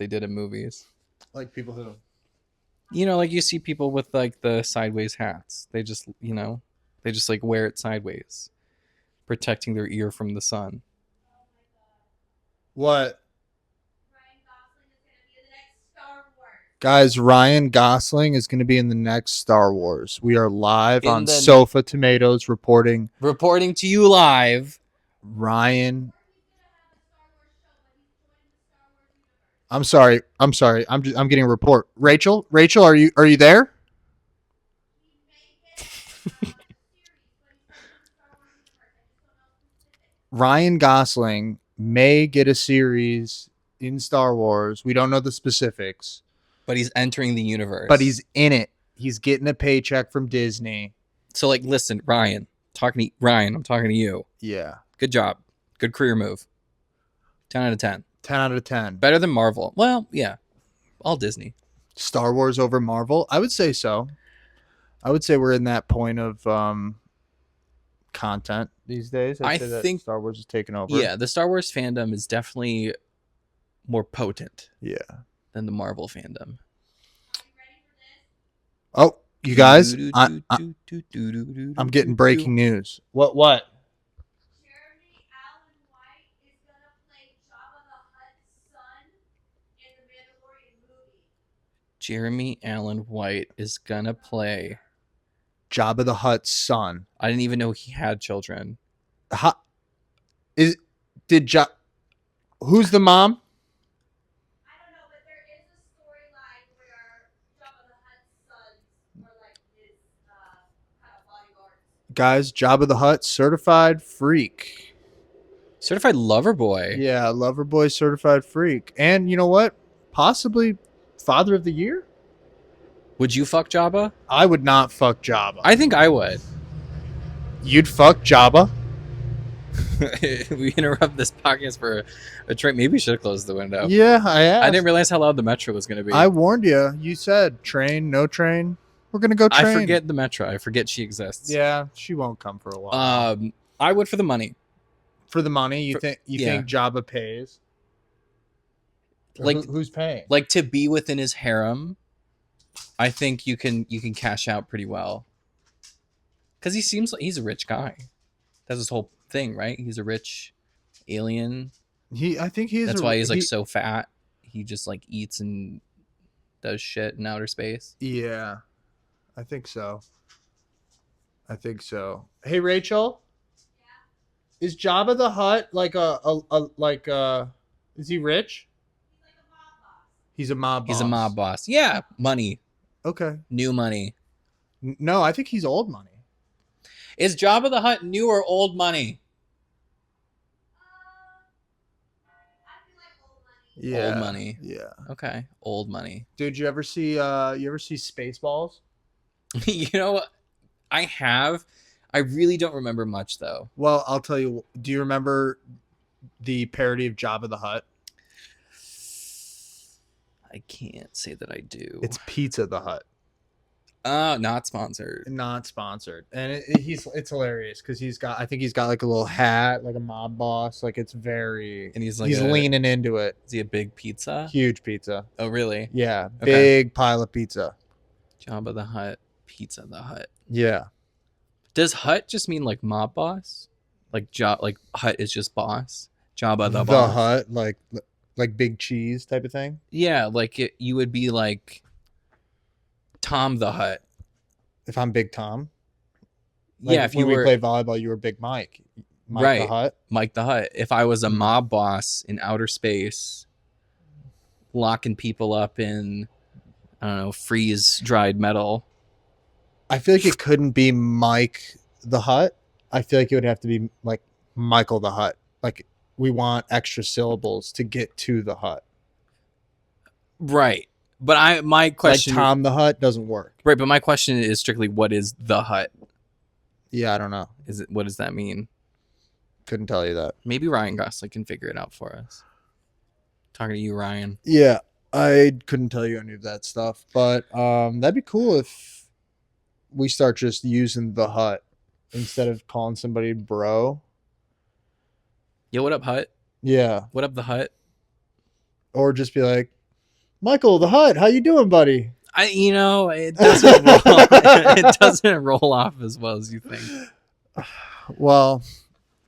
they did in movies. Like people who. You know, like you see people with like the sideways hats. They just, they just like wear it sideways, protecting their ear from the sun. What? Guys, Ryan Gosling is going to be in the next Star Wars. We are live In on the Sofa Tomatoes reporting Reporting to you live. Ryan. I'm sorry. I'm getting a report. Rachel, are you there? Ryan Gosling may get a series in Star Wars. We don't know the specifics, But he's entering the universe. but he's in it. He's getting a paycheck from Disney. So like, listen, Ryan, I'm talking to you. Yeah. Good job. Good career move. 10 out of 10. 10 out of 10. Better than Marvel. Well, yeah. All Disney. Star Wars over Marvel? I would say so. I would say we're in that point of content these days. I say that think Star Wars is taking over. Yeah, the Star Wars fandom is definitely more potent Yeah. than the Marvel fandom. Oh, you guys, I'm getting breaking news. What? Jeremy Allen White is gonna play Jabba the Hutt's son. I didn't even know he had children. Who's the mom? I don't know, but there is a storyline where Jabba the Hutt's sons are like his kind of bodyguards. Guys, Jabba the Hutt, certified freak. Certified lover boy. Yeah, lover boy, certified freak. And you know what? Possibly father of the year? Would you fuck Jabba? I would not fuck Jabba. I think I would. You'd fuck Jabba? We interrupt this podcast for a train. Maybe we should have closed the window. Yeah, I asked. I didn't realize how loud the metro was going to be. I warned you. You said train, no train. We're going to go train. I forget the metro. I forget she exists. Yeah, she won't come for a while. I would for the money. For the money, you think Jabba pays? Like who's paying? Like to be within his harem, I think you can cash out pretty well. Because he seems like he's a rich guy. That's his whole thing, right? He's a rich alien. That's why he's like so fat. He just like eats and does shit in outer space. Yeah, I think so. Hey, Rachel. Yeah. Is Jabba the Hutt is he rich? He's a mob boss. He's a mob boss. Yeah, money. Okay. New money. No, I think he's old money. Is Jabba the Hutt new or old money? Yeah. Old money. Yeah. Okay. Old money. Dude, you ever see Spaceballs? You know what? I have. I really don't remember much though. Well, I'll tell you. Do you remember the parody of Jabba the Hutt? I can't say that I do. It's Pizza the Hut. Not sponsored. Not sponsored. And it's hilarious because I think he's got like a little hat, like a mob boss. Like it's very, and he's leaning into it. Is he a big pizza? Huge pizza. Oh, really? Yeah. Okay. Big pile of pizza. Jabba the Hutt, Pizza the Hut. Yeah. Does Hut just mean like mob boss? Like Hut is just boss? Jabba the boss. The Hut, like big cheese type of thing? Yeah, like you would be like Tom the Hut. If I'm Big Tom? Yeah, if you were... we play volleyball, you were Big Mike. Right. The Hut? Mike the Hut. If I was a mob boss in outer space, locking people up in, I don't know, freeze-dried metal. I feel like it couldn't be Mike the Hut. I feel like it would have to be like Michael the Hut. Like we want extra syllables to get to the Hut. Right. But my question, like Tom the Hut, doesn't work. Right, but my question is strictly, what is the Hut? Yeah, I don't know. What does that mean? Couldn't tell you that. Maybe Ryan Gosling can figure it out for us. Talking to you, Ryan. Yeah, I couldn't tell you any of that stuff, but that'd be cool if we start just using the Hut instead of calling somebody bro. Yo, what up, Hut? Yeah. What up, the Hut? Or just be like, Michael the Hut, how you doing, buddy? It doesn't roll. It doesn't roll off as well as you think. Well,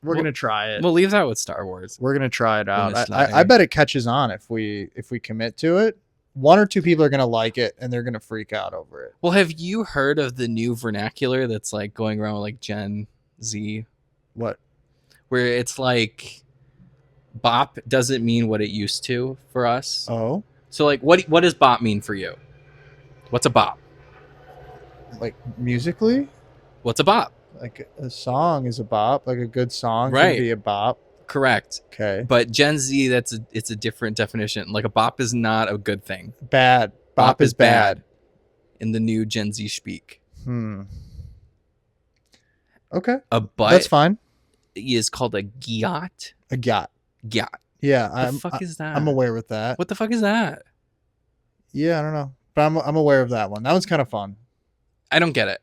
we're gonna try it. We'll leave that with Star Wars. We're gonna try it out. it's not I here. bet it catches on if we commit to it. 1 or 2 people are gonna like it and they're gonna freak out over it. Well, have you heard of the new vernacular that's like going around with like Gen Z, What? where it's like bop doesn't mean what it used to for us. Oh, So like, what does bop mean for you? What's a bop? like musically, What's a bop? like a song is a bop. Like a good song Right. can be a bop. Correct. Okay. But Gen Z, it's a different definition. Like a bop is not a good thing. Bad. Bop is bad. in the new Gen Z speak. Okay. A butt That's fine. is called a gyat. A yacht. Gyat. Yeah, What the fuck is that? I'm aware with that. What the fuck is that? Yeah, I don't know, but I'm aware of that one. That one's kind of fun. I don't get it.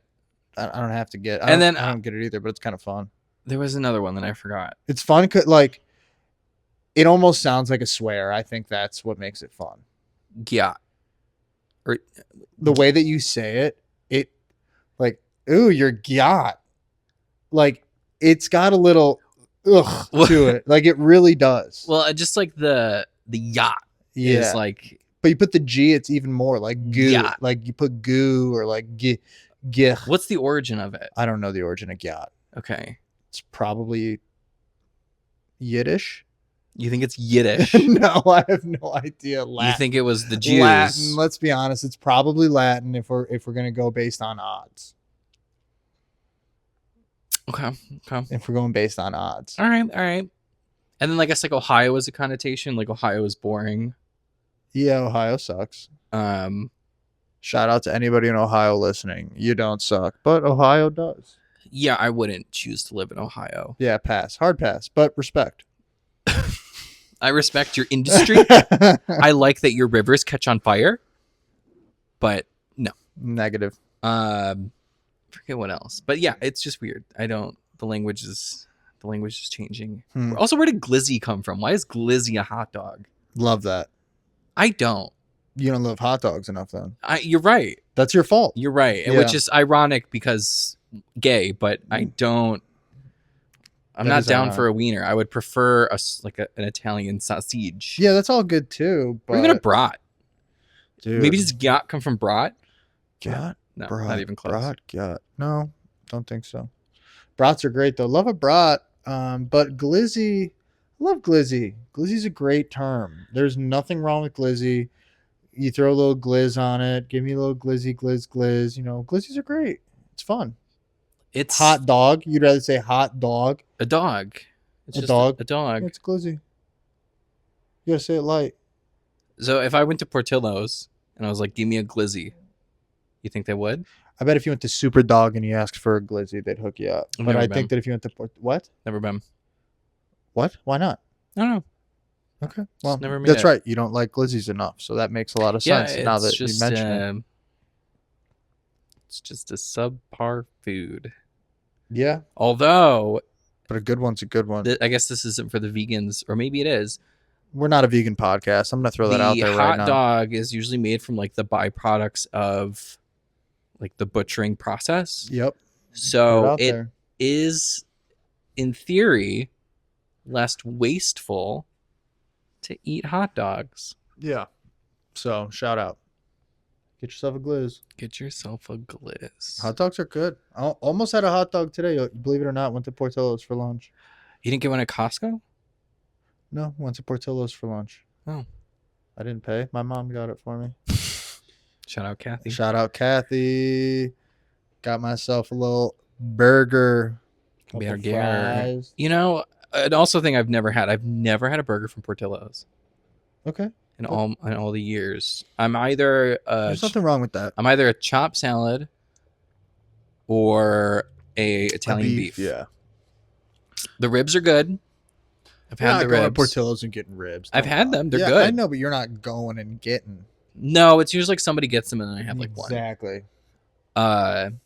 I don't have to get. And then I don't get it either, but it's kind of fun. There was another one that I forgot. It's fun, like it almost sounds like a swear. I think that's what makes it fun. Gyat. Or The way that you say it like, ooh, you're gyat. Like it's got a little ugh to it. Like it really does. well, just like the yacht yeah. is like But you put the G, it's even more like goo. Yacht. Like you put goo or like gih. what's the origin of it? I don't know the origin of gyat. Okay. It's probably Yiddish. You think it's Yiddish? No, I have no idea. You think it was the Jews? Latin. Let's be honest. It's probably Latin if we're gonna go based on odds. Okay. If we're going based on odds. All right. And then I guess like Ohio is a connotation. Like Ohio is boring. Yeah, Ohio sucks. Shout out to anybody in Ohio listening. You don't suck, but Ohio does. Yeah, I wouldn't choose to live in Ohio. Yeah, pass. Hard pass, but respect. I respect your industry. I like that your rivers catch on fire. But no. Negative. Forget what else. But yeah, it's just weird. The language is changing. Hmm. Also, where did glizzy come from? Why is glizzy a hot dog? Love that. I don't. You don't love hot dogs enough then. You're right. That's your fault. You're right. Yeah. Which is ironic because gay, but I don't. I'm That not is down ironic. for a wiener. I would prefer an Italian sausage. Yeah, that's all good too. But Or even a brat. dude, Maybe does gyat come from brat? Gat? No, Brat, not even close. Brat, gat. No, don't think so. Brats are great though. Love a brat. But glizzy, I love glizzy. Glizzy's a great term. There's nothing wrong with glizzy. You throw a little glizz on it. Give me a little glizzy, glizz. You know, glizzies are great. It's fun. It's Hot dog. You'd rather say hot dog. a dog. It's A just dog? A dog. It's glizzy. You gotta say it light. So if I went to Portillo's and I was like, "Give me a glizzy," you think they would? I bet if you went to Super Dog and you asked for a glizzy, they'd hook you up. I've But never I been. think that if you went to what? Never been. What? Why not? I don't know. Okay. Well, never made that's it. right. You don't like glizzies enough, so that makes a lot of sense now it's that you just, mention it. it's just a subpar food. Yeah, Although, but a good one's a good one. I guess this isn't for the vegans, or maybe it is. We're not a vegan podcast. I'm gonna throw that out there The right hot now. dog is usually made from like the byproducts of like the butchering process. Yep. Put So out it there. is, in theory, less wasteful to eat hot dogs. Yeah. So shout out. Get yourself a glizz. Get yourself a glizz. Hot dogs are good. I almost had a hot dog today. Believe it or not, went to Portillo's for lunch. You didn't get one at Costco? No, went to Portillo's for lunch. Oh. I didn't pay. My mom got it for me. Shout out Kathy. Shout out Kathy. Got myself a little burger. Couple Burger. fries. You know, an also thing I've never had a burger from Portillo's Okay. in all the years. I'm either There's nothing wrong with that. a chopped salad or a Italian beef. Yeah. The ribs are good. I've You're had not the going to ribs. Portillo's and getting ribs. I've Don't had lie. them. They're Yeah, good. I know, but you're not going and getting. No, it's usually like somebody gets them and then I have like one. Exactly. And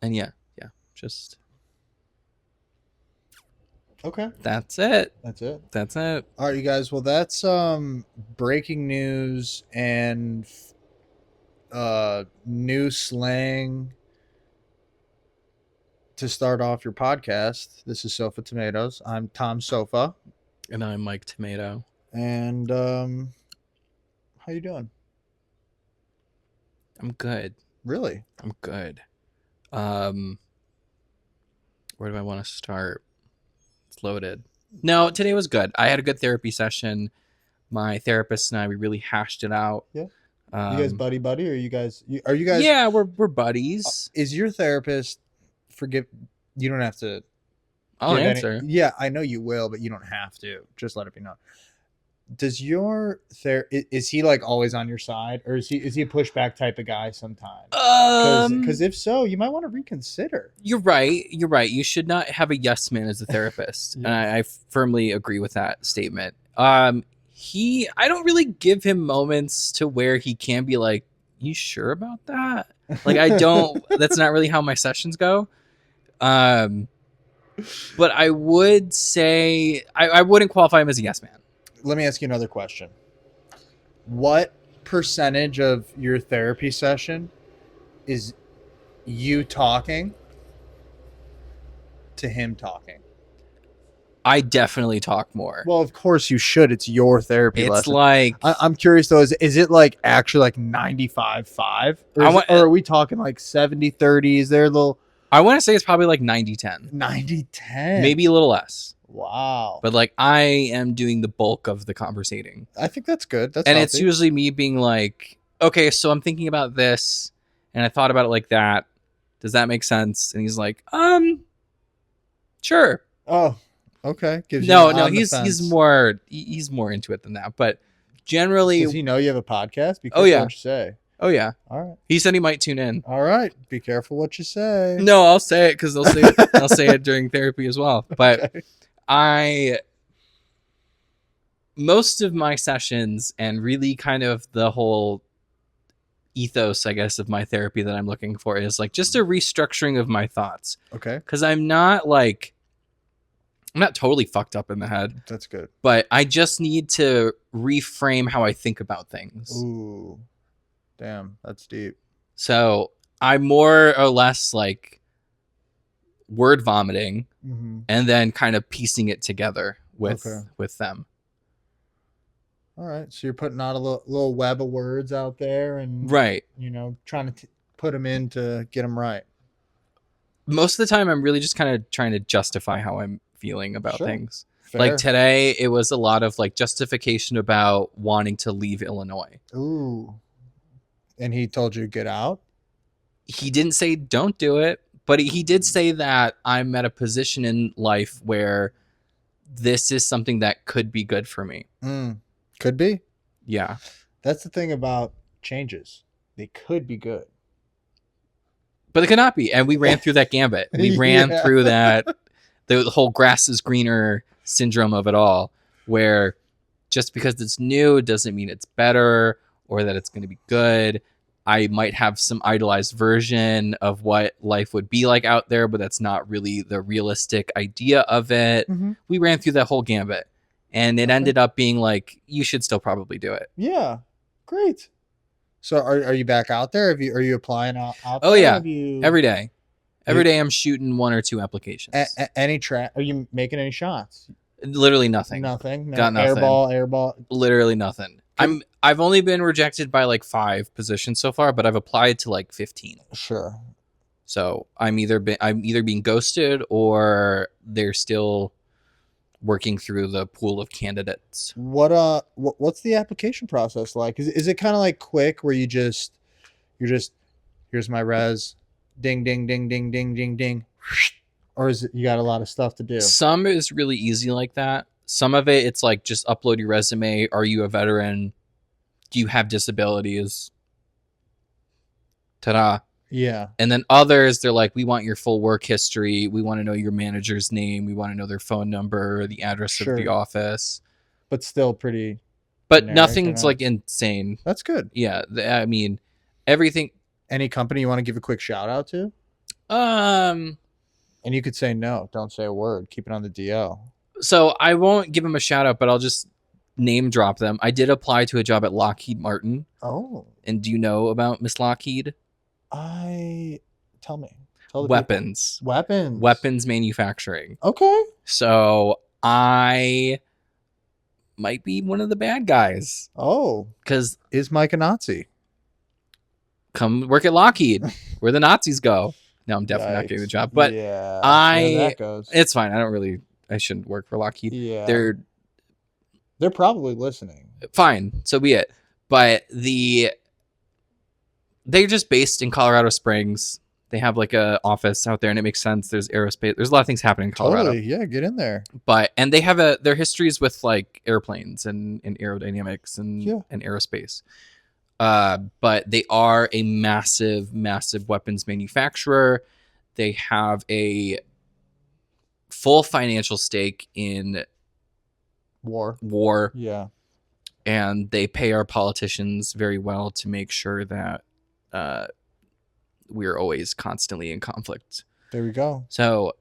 yeah, just Okay. That's it. That's it. That's it. All right, you guys. Well, that's breaking news and new slang to start off your podcast. This is Sofa Tomatoes. I'm Tom Sofa, And I'm Mike Tomato. and how you doing? I'm good. Really? I'm good. Where do I want to start? It's loaded. No, today was good. I had a good therapy session. My therapist and I, we really hashed it out. Yeah. You guys buddy, or you guys? Are you guys? Yeah, we're buddies. Is your therapist? Forgive. You don't have to. I'll give answer. Yeah, I know you will, but you don't have to. Just let it be known. Does your is he like always on your side, or is he a pushback type of guy sometimes? Because if so, you might want to reconsider. You're right. You're right. You should not have a yes man as a therapist, Yeah. and I firmly agree with that statement. I don't really give him moments to where he can be like, "You sure about that?" Like I don't. That's not really how my sessions go. But I would say I wouldn't qualify him as a yes man. Let me ask you another question. What percentage of your therapy session is you talking to him talking? I definitely talk more. Well, of course you should. It's your therapy It's lesson. like I'm curious though, is it like actually like 95-5? Or are we talking like 70-30? Is there a little I want to say it's probably like 90-10. 90-10? Maybe a little less. Wow. But like I am doing the bulk of the conversating. I think that's good. That's and healthy. it's usually me being like, okay, so I'm thinking about this and I thought about it like that. Does that make sense? And he's like, sure. Oh, okay. Gives No, you no, on the he's fence. he's more into it than that. But generally, Does he know you have a podcast? Be careful Oh, yeah. what you say. oh yeah, All right. he said he might tune in. All right. Be careful what you say. No, I'll say it because I'll say it during therapy as well. But Okay. most of my sessions and really kind of the whole ethos, I guess, of my therapy that I'm looking for is like just a restructuring of my thoughts. Okay. Because I'm not totally fucked up in the head, That's good. but I just need to reframe how I think about things. Ooh. Damn. That's deep. So I'm more or less like word vomiting Mm-hmm. and then kind of piecing it together with them. All right. So you're putting out a little web of words out there and, Right. Trying to put them in to get them right. Most of the time, I'm really just kind of trying to justify how I'm feeling about Sure. things. Fair. Like today, it was a lot of like justification about wanting to leave Illinois. Ooh. And he told you to get out? He didn't say don't do it, but he did say that I'm at a position in life where this is something that could be good for me. Could be. Yeah. That's the thing about changes. They could be good. But it could not be. And we ran through that gambit. We ran Yeah. through that, the whole grass is greener syndrome of it all, where just because it's new doesn't mean it's better or that it's going to be good. I might have some idolized version of what life would be like out there, but that's not really the realistic idea of it. Mm-hmm. We ran through that whole gambit. And it Okay. ended up being like, you should still probably do it. Yeah. Great. So are you back out there? Are you applying out Oh, there? yeah. Have you Every day. Every day I'm shooting 1 or 2 applications. any track? Are you making any shots? Literally nothing. Nothing. No, Got nothing. Airball. Literally nothing. I've only been rejected by like 5 positions so far, but I've applied to like 15. Sure. So I'm either being ghosted or they're still working through the pool of candidates. What's the application process like? Is it kind of like quick where you're just here's my res, ding ding ding ding ding ding ding, or is it you got a lot of stuff to do? Some is really easy like that. Some of it's like just upload your resume. Are you a veteran? Do you have disabilities? Ta-da. Yeah. And then others, they're like, we want your full work history. We want to know your manager's name. We want to know their phone number, the address Sure. of the office. But still pretty. But generic, nothing's you know? like insane. That's good. Yeah, I mean, everything. Any company you want to give a quick shout out to? And you could say no. Don't say a word. Keep it on the DL. So I won't give them a shout out, but I'll just name drop them. I did apply to a job at Lockheed Martin. Oh, And do you know about Miss Lockheed? tell me. Tell the Weapons. people. Weapons. Weapons manufacturing. Okay. So I might be one of the bad guys. Oh, Because is Mike a Nazi? come work at Lockheed, where the Nazis go. No, I'm definitely not getting the Yikes. job. But yeah, I, there that goes. it's fine. I shouldn't work for Lockheed. Yeah, They're probably listening. fine. So be it. But they're just based in Colorado Springs. They have like a office out there, and it makes sense. There's aerospace. There's a lot of things happening in Colorado. Totally. Yeah, get in there. And they have their histories with like airplanes and aerodynamics and aerospace. But they are a massive, massive weapons manufacturer. They have a full financial stake in war. Yeah. And they pay our politicians very well to make sure that we're always constantly in conflict. There we go. So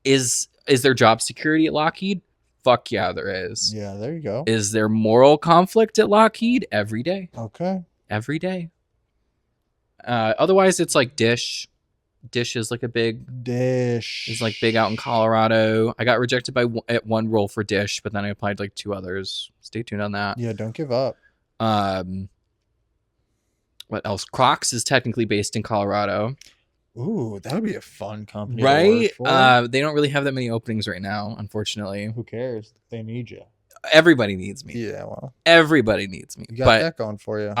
is there job security at Lockheed? Fuck yeah, there is. Yeah, there you go. Is there moral conflict at Lockheed? Every day. Okay. Every day. Otherwise, it's like Dish. Dish is like a big Dish. It's like big out in Colorado. I got rejected at one role for Dish, but then I applied like 2 others. Stay tuned on that. Yeah, don't give up. What else? Crocs is technically based in Colorado. Ooh, that would be a fun company, right? to work for. They don't really have that many openings right now, unfortunately. Who cares? They need you. Everybody needs me. Yeah, well, everybody needs me. you got But that going for you.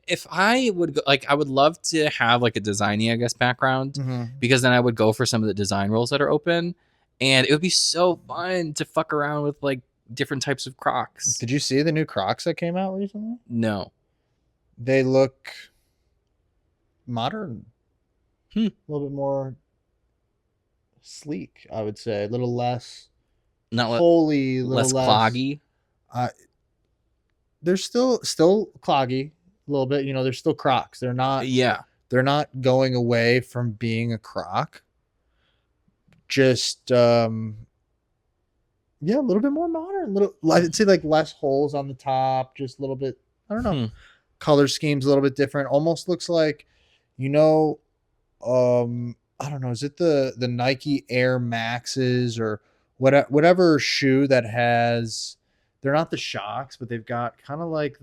if I would go, like, I would love to have like a designy, I guess, background, because then I would go for some of the design roles that are open, and it would be so fun to fuck around with like different types of Crocs. Did you see the new Crocs that came out recently? No. They look modern. A little bit more sleek, I would say. A little less not holy, less cloggy. They're still cloggy a little bit. They're still Crocs. They're not. Yeah. They're not going away from being a Croc. Just a little bit more modern. I'd say like less holes on the top. Just a little bit. I don't know. Color scheme's a little bit different. Almost looks like, I don't know. Is it the Nike Air Maxes or whatever shoe that has? They're not the shocks, but they've got kind of like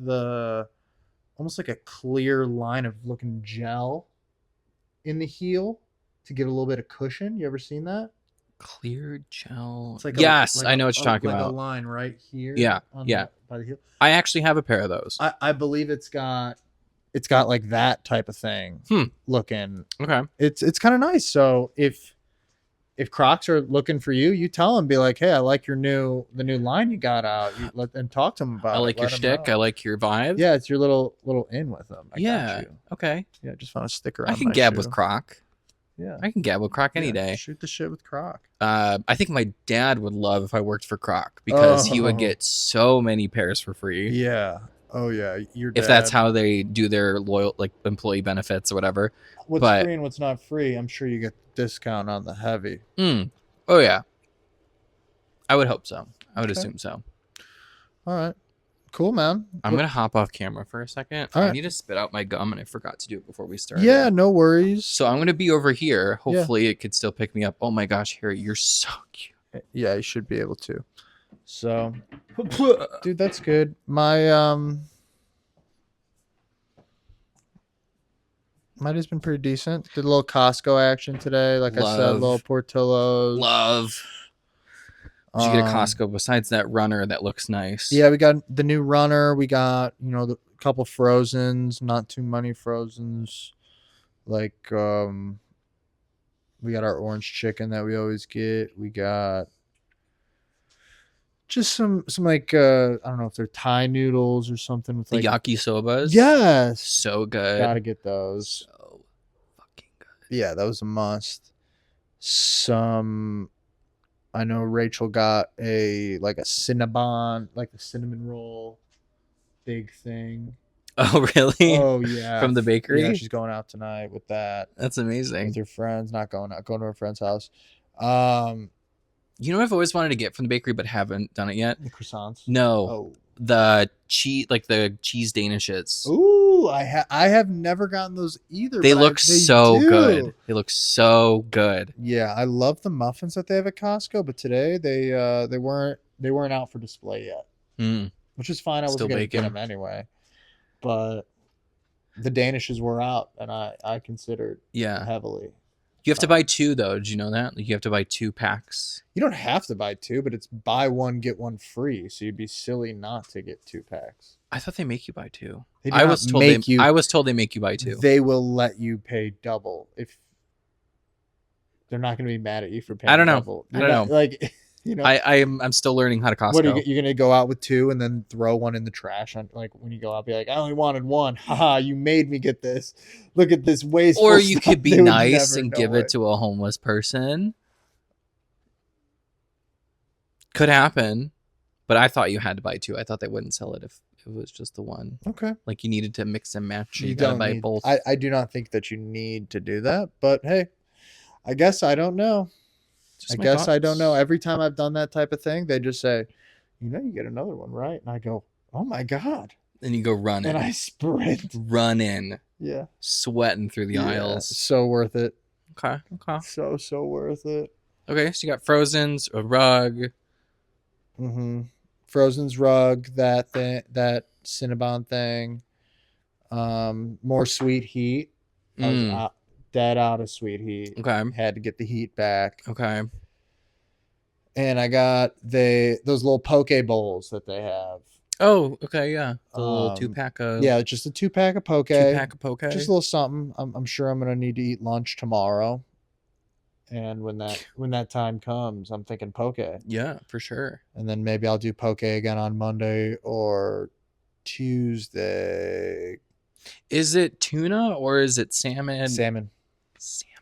almost like a clear line of looking gel in the heel to give a little bit of cushion. You ever seen that? Clear gel. It's like yes, I know what you're talking like about. a line right here. Yeah, by the heel. I actually have a pair of those. I believe it's got like that type of thing looking. Okay. It's kind of nice. So if Crocs are looking for you, you tell them, be like, hey, I like the new line you got out. And talk to them about it. I like your shtick. I like your vibe. Yeah, it's your little in with them. I yeah. got you. Okay. Yeah, just found a sticker. I can gab with Croc. Yeah. I can gab with Croc any day. Shoot the shit with Croc. I think my dad would love if I worked for Croc because he would get so many pairs for free. Yeah. Oh yeah. If that's how they do their loyal employee benefits or whatever. What's free and what's not free, I'm sure you get discount on the heavy. Oh yeah. I would hope so. I would assume so. All right. Cool, man. I'm going to hop off camera for a second. All right. I need to spit out my gum, and I forgot to do it before we started. Yeah, no worries. So I'm going to be over here. Hopefully it could still pick me up. Oh my gosh, Harry, you're so cute. Yeah, you should be able to. So, dude, that's good. My day's been pretty decent. Did a little Costco action today. Like I said, little Portillo's. Love. Did you get a Costco besides that runner that looks nice? Yeah, we got the new runner. We got, the couple Frozens, not too many Frozens. Like, we got our orange chicken that we always get. We got just some like, I don't know if they're Thai noodles or something with like the yakisobas. Yes. So good. Gotta get those. So fucking good. Yeah, that was a must. I know Rachel got a Cinnabon, like a cinnamon roll, big thing. Oh, really? Oh yeah, From the bakery? Yeah, she's going out tonight with that That's with amazing. her friends. Not going out, going to her friend's house. Um, You know what I've always wanted to get from the bakery but haven't done it yet? the croissants. No. Oh. The cheese, like the cheese danishes. Ooh, I have never gotten those either. They but look they so do. good. They look so good. Yeah, I love the muffins that they have at Costco, but today they weren't out for display yet, Mm. which is fine. I Still wasn't gonna get bacon. them anyway, but the Danishes were out, and I considered Yeah. heavily. You have to buy two, though. Did you know that? Like, you have to buy 2 packs. You don't have to buy two, but it's buy one get one free. So you'd be silly not to get 2 packs. I thought they make you buy 2. They do I not was told make you. I was told they make you buy 2. They will let you pay double if they're not going to be mad at you for paying. I don't know. Double. I don't know. Like you know. I'm still learning how to Costco. What are you're gonna go out with 2 and then throw one in the trash? On, like when you go out, be like, I only wanted 1. Haha, you made me get this. Look at this wasteful. Or you stuff. could be They would nice never and know give it to a homeless person. Could happen, but I thought you had to buy 2. I thought they wouldn't sell it if it was just the one. Okay, Like you needed to mix and match. You, you gotta don't buy need. both. I do not think that you need to do that, but hey, I guess I don't know. Just I my guess I don't thoughts. know. Every time I've done that type of thing, they just say, you get another one, right? And I go, oh my god, Then you go run and in. I sprint. Run in, Yeah, sweating through the yeah, aisles. so worth it. Okay. So worth it. Okay, so you got Frozen's, a rug. Mm-hmm. Frozen's rug, that thing, that Cinnabon thing. More sweet heat. I was Mm, dead out of sweet heat. okay. Had to get the heat back. Okay. And I got those little poke bowls that they have. Oh, okay, yeah. The little 2-pack of Yeah, just a 2-pack of poke. 2-pack of poke. Just a little something. I'm sure I'm gonna need to eat lunch tomorrow. And when that time comes, I'm thinking poke. Yeah, for sure. And then maybe I'll do poke again on Monday or Tuesday. Is it tuna or is it salmon? Salmon. Salmon.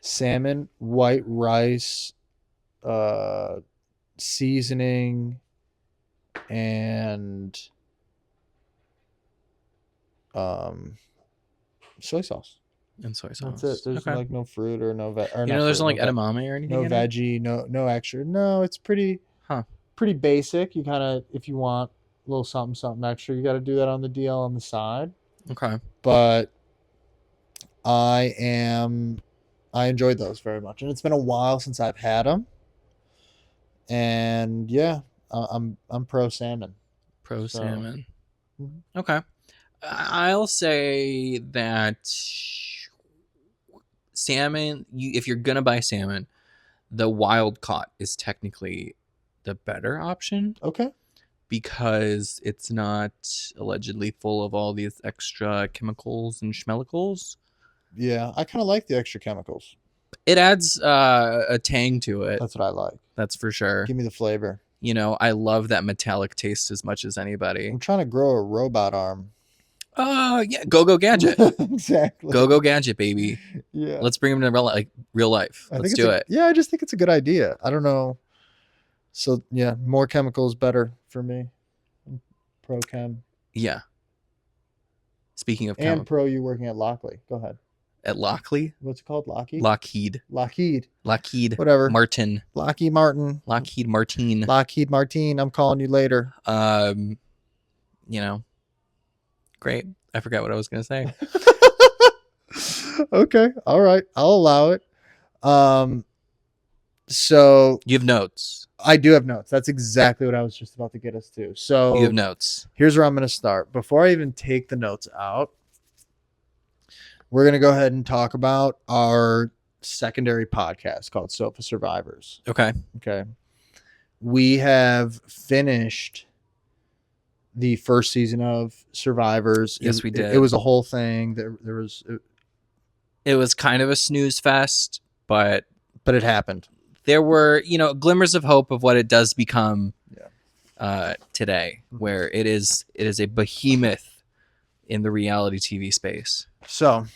Salmon, white rice, seasoning, and soy sauce. And soy sauce. That's it. There's okay. like no fruit or no veg. You know, there's no like edamame or anything. No in it? veggie, no extra. No, it's pretty basic. You kind of, if you want a little something extra, you got to do that on the DL on the side. Okay. But I enjoyed those very much, and it's been a while since I've had them. And yeah, I'm pro salmon. Pro So- salmon. Mhm. Okay. I'll say that salmon, if you're going to buy salmon, the wild caught is technically the better option Okay. because it's not allegedly full of all these extra chemicals and schmelicals. Yeah, I kind of like the extra chemicals. It adds a tang to it. That's what I like. That's for sure. Give me the flavor. You know, I love that metallic taste as much as anybody. I'm trying to grow a robot arm. Yeah, go gadget. Exactly. Go gadget, baby. Yeah. Let's bring him to real life. I Let's think do it's it. Yeah, I just think it's a good idea. I don't know. So yeah, more chemicals better for me. I'm pro chem. Yeah. Speaking of And pro you working at Lockley. Go ahead. at Lockley, What's it called? Lockheed? Lockheed Whatever. Martin, Lockheed Martin. Lockheed Martin. Lockheed Martin. I'm calling you later. You know, great. I forgot what I was gonna say. Okay. All right. I'll allow it. So You have notes. I do have notes. That's exactly what I was just about to get us to. So You have notes. here's where I'm going to start. Before I even take the notes out, we're going to go ahead and talk about our secondary podcast called Sofa Survivors. Okay. Okay. We have finished the first season of Survivors. Yes, we did. It was a whole thing. There was, It was kind of a snooze fest, but but it happened. there were, glimmers of hope of what it does become today, Mhm. where it is a behemoth in the reality TV space. So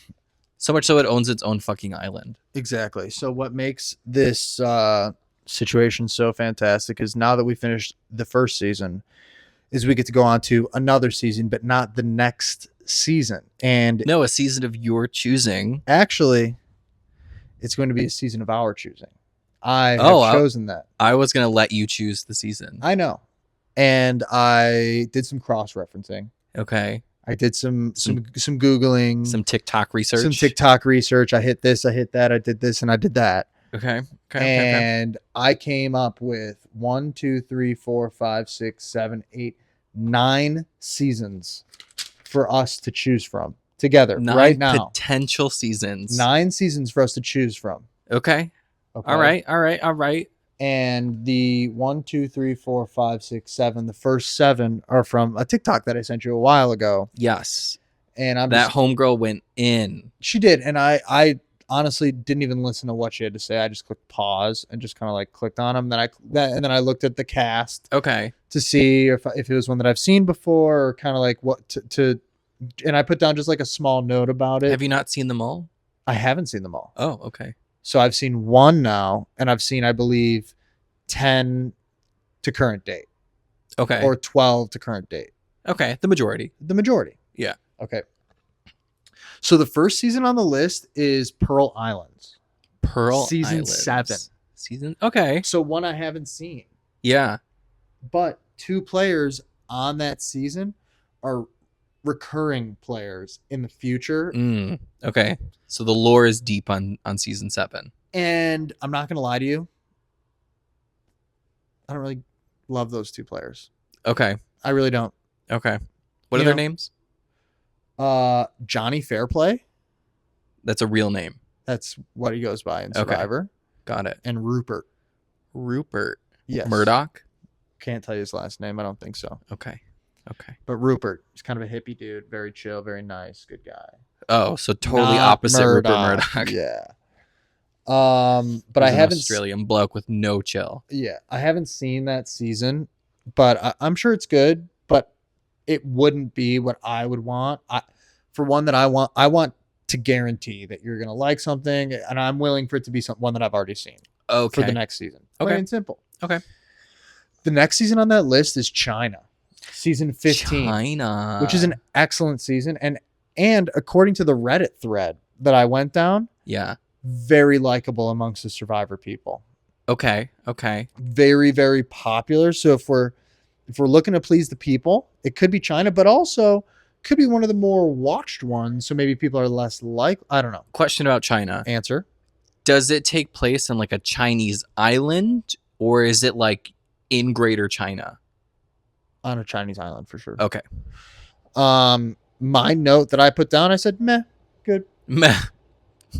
So much so it owns its own fucking island. exactly. So what makes this situation so fantastic is now that we finished the first season, is we get to go on to another season, but not the next season. And No, a season of your choosing. actually, it's going to be a season of our choosing. I have Oh, chosen that. I was gonna let you choose the season. I know. And I did some cross-referencing. Okay. I did some Googling. Some TikTok research. Some TikTok research. I hit this, I hit that, I did this, and I did that. Okay. And I came up with 1, 2, 3, 4, 5, 6, 7, 8, 9 seasons for us to choose from together 9 right now. potential seasons. 9 seasons for us to choose from. Okay. Okay. All right. And the 1, 2, 3, 4, 5, 6, 7, the first 7 are from a TikTok that I sent you a while ago. Yes. And I'm That homegirl went in. She did, and I honestly didn't even listen to what she had to say. I just clicked pause and just kind of like clicked on them. Then I looked at the cast Okay. to see if it was one that I've seen before, or kind of like what to. And I put down just like a small note about it. Have you not seen them all? I haven't seen them all. Oh, okay. So I've seen 1 now, and I've seen, I believe, 10 to current date. Okay. Or 12 to current date. Okay. The majority. The majority. Yeah. Okay. So the first season on the list is Pearl Islands. Pearl Season Islands. 7. Season. Okay. So one I haven't seen. Yeah. But 2 players on that season are recurring players in the future. Okay. So the lore is deep on season 7. And I'm not going to lie to you. I don't really love those 2 players. Okay. I really don't. Okay. What are You their know, names? Johnny Fairplay. That's a real name. That's what he goes by in Okay. Survivor. Got it. And Rupert. Yes. Yes. Murdoch? Can't tell you his last name. I don't think so. Okay. But Rupert. He's kind of a hippie dude. Very chill. Very nice. Good guy. Oh, so totally Not opposite Rupert Murdoch. Yeah. But I He's an haven't. Australian bloke with no chill. Yeah, I haven't seen that season, but I'm sure it's good. But it wouldn't be what I would want. For one that I want to guarantee that you're gonna like something, and I'm willing for it to be one that I've already seen. Okay. For the next season. Okay. Plain and simple. Okay. The next season on that list is China, season 15, China, which is an excellent season, and according to the Reddit thread that I went down, yeah, very likable amongst the Survivor people. Okay. Very, very popular. So if we're looking to please the people, it could be China, but also could be one of the more watched ones. So maybe people are less I don't know. Question about China. Answer. Does it take place in like a Chinese island, or is it like in Greater China? On a Chinese island for sure. Okay. My note that I put down, I said, meh, good. Meh.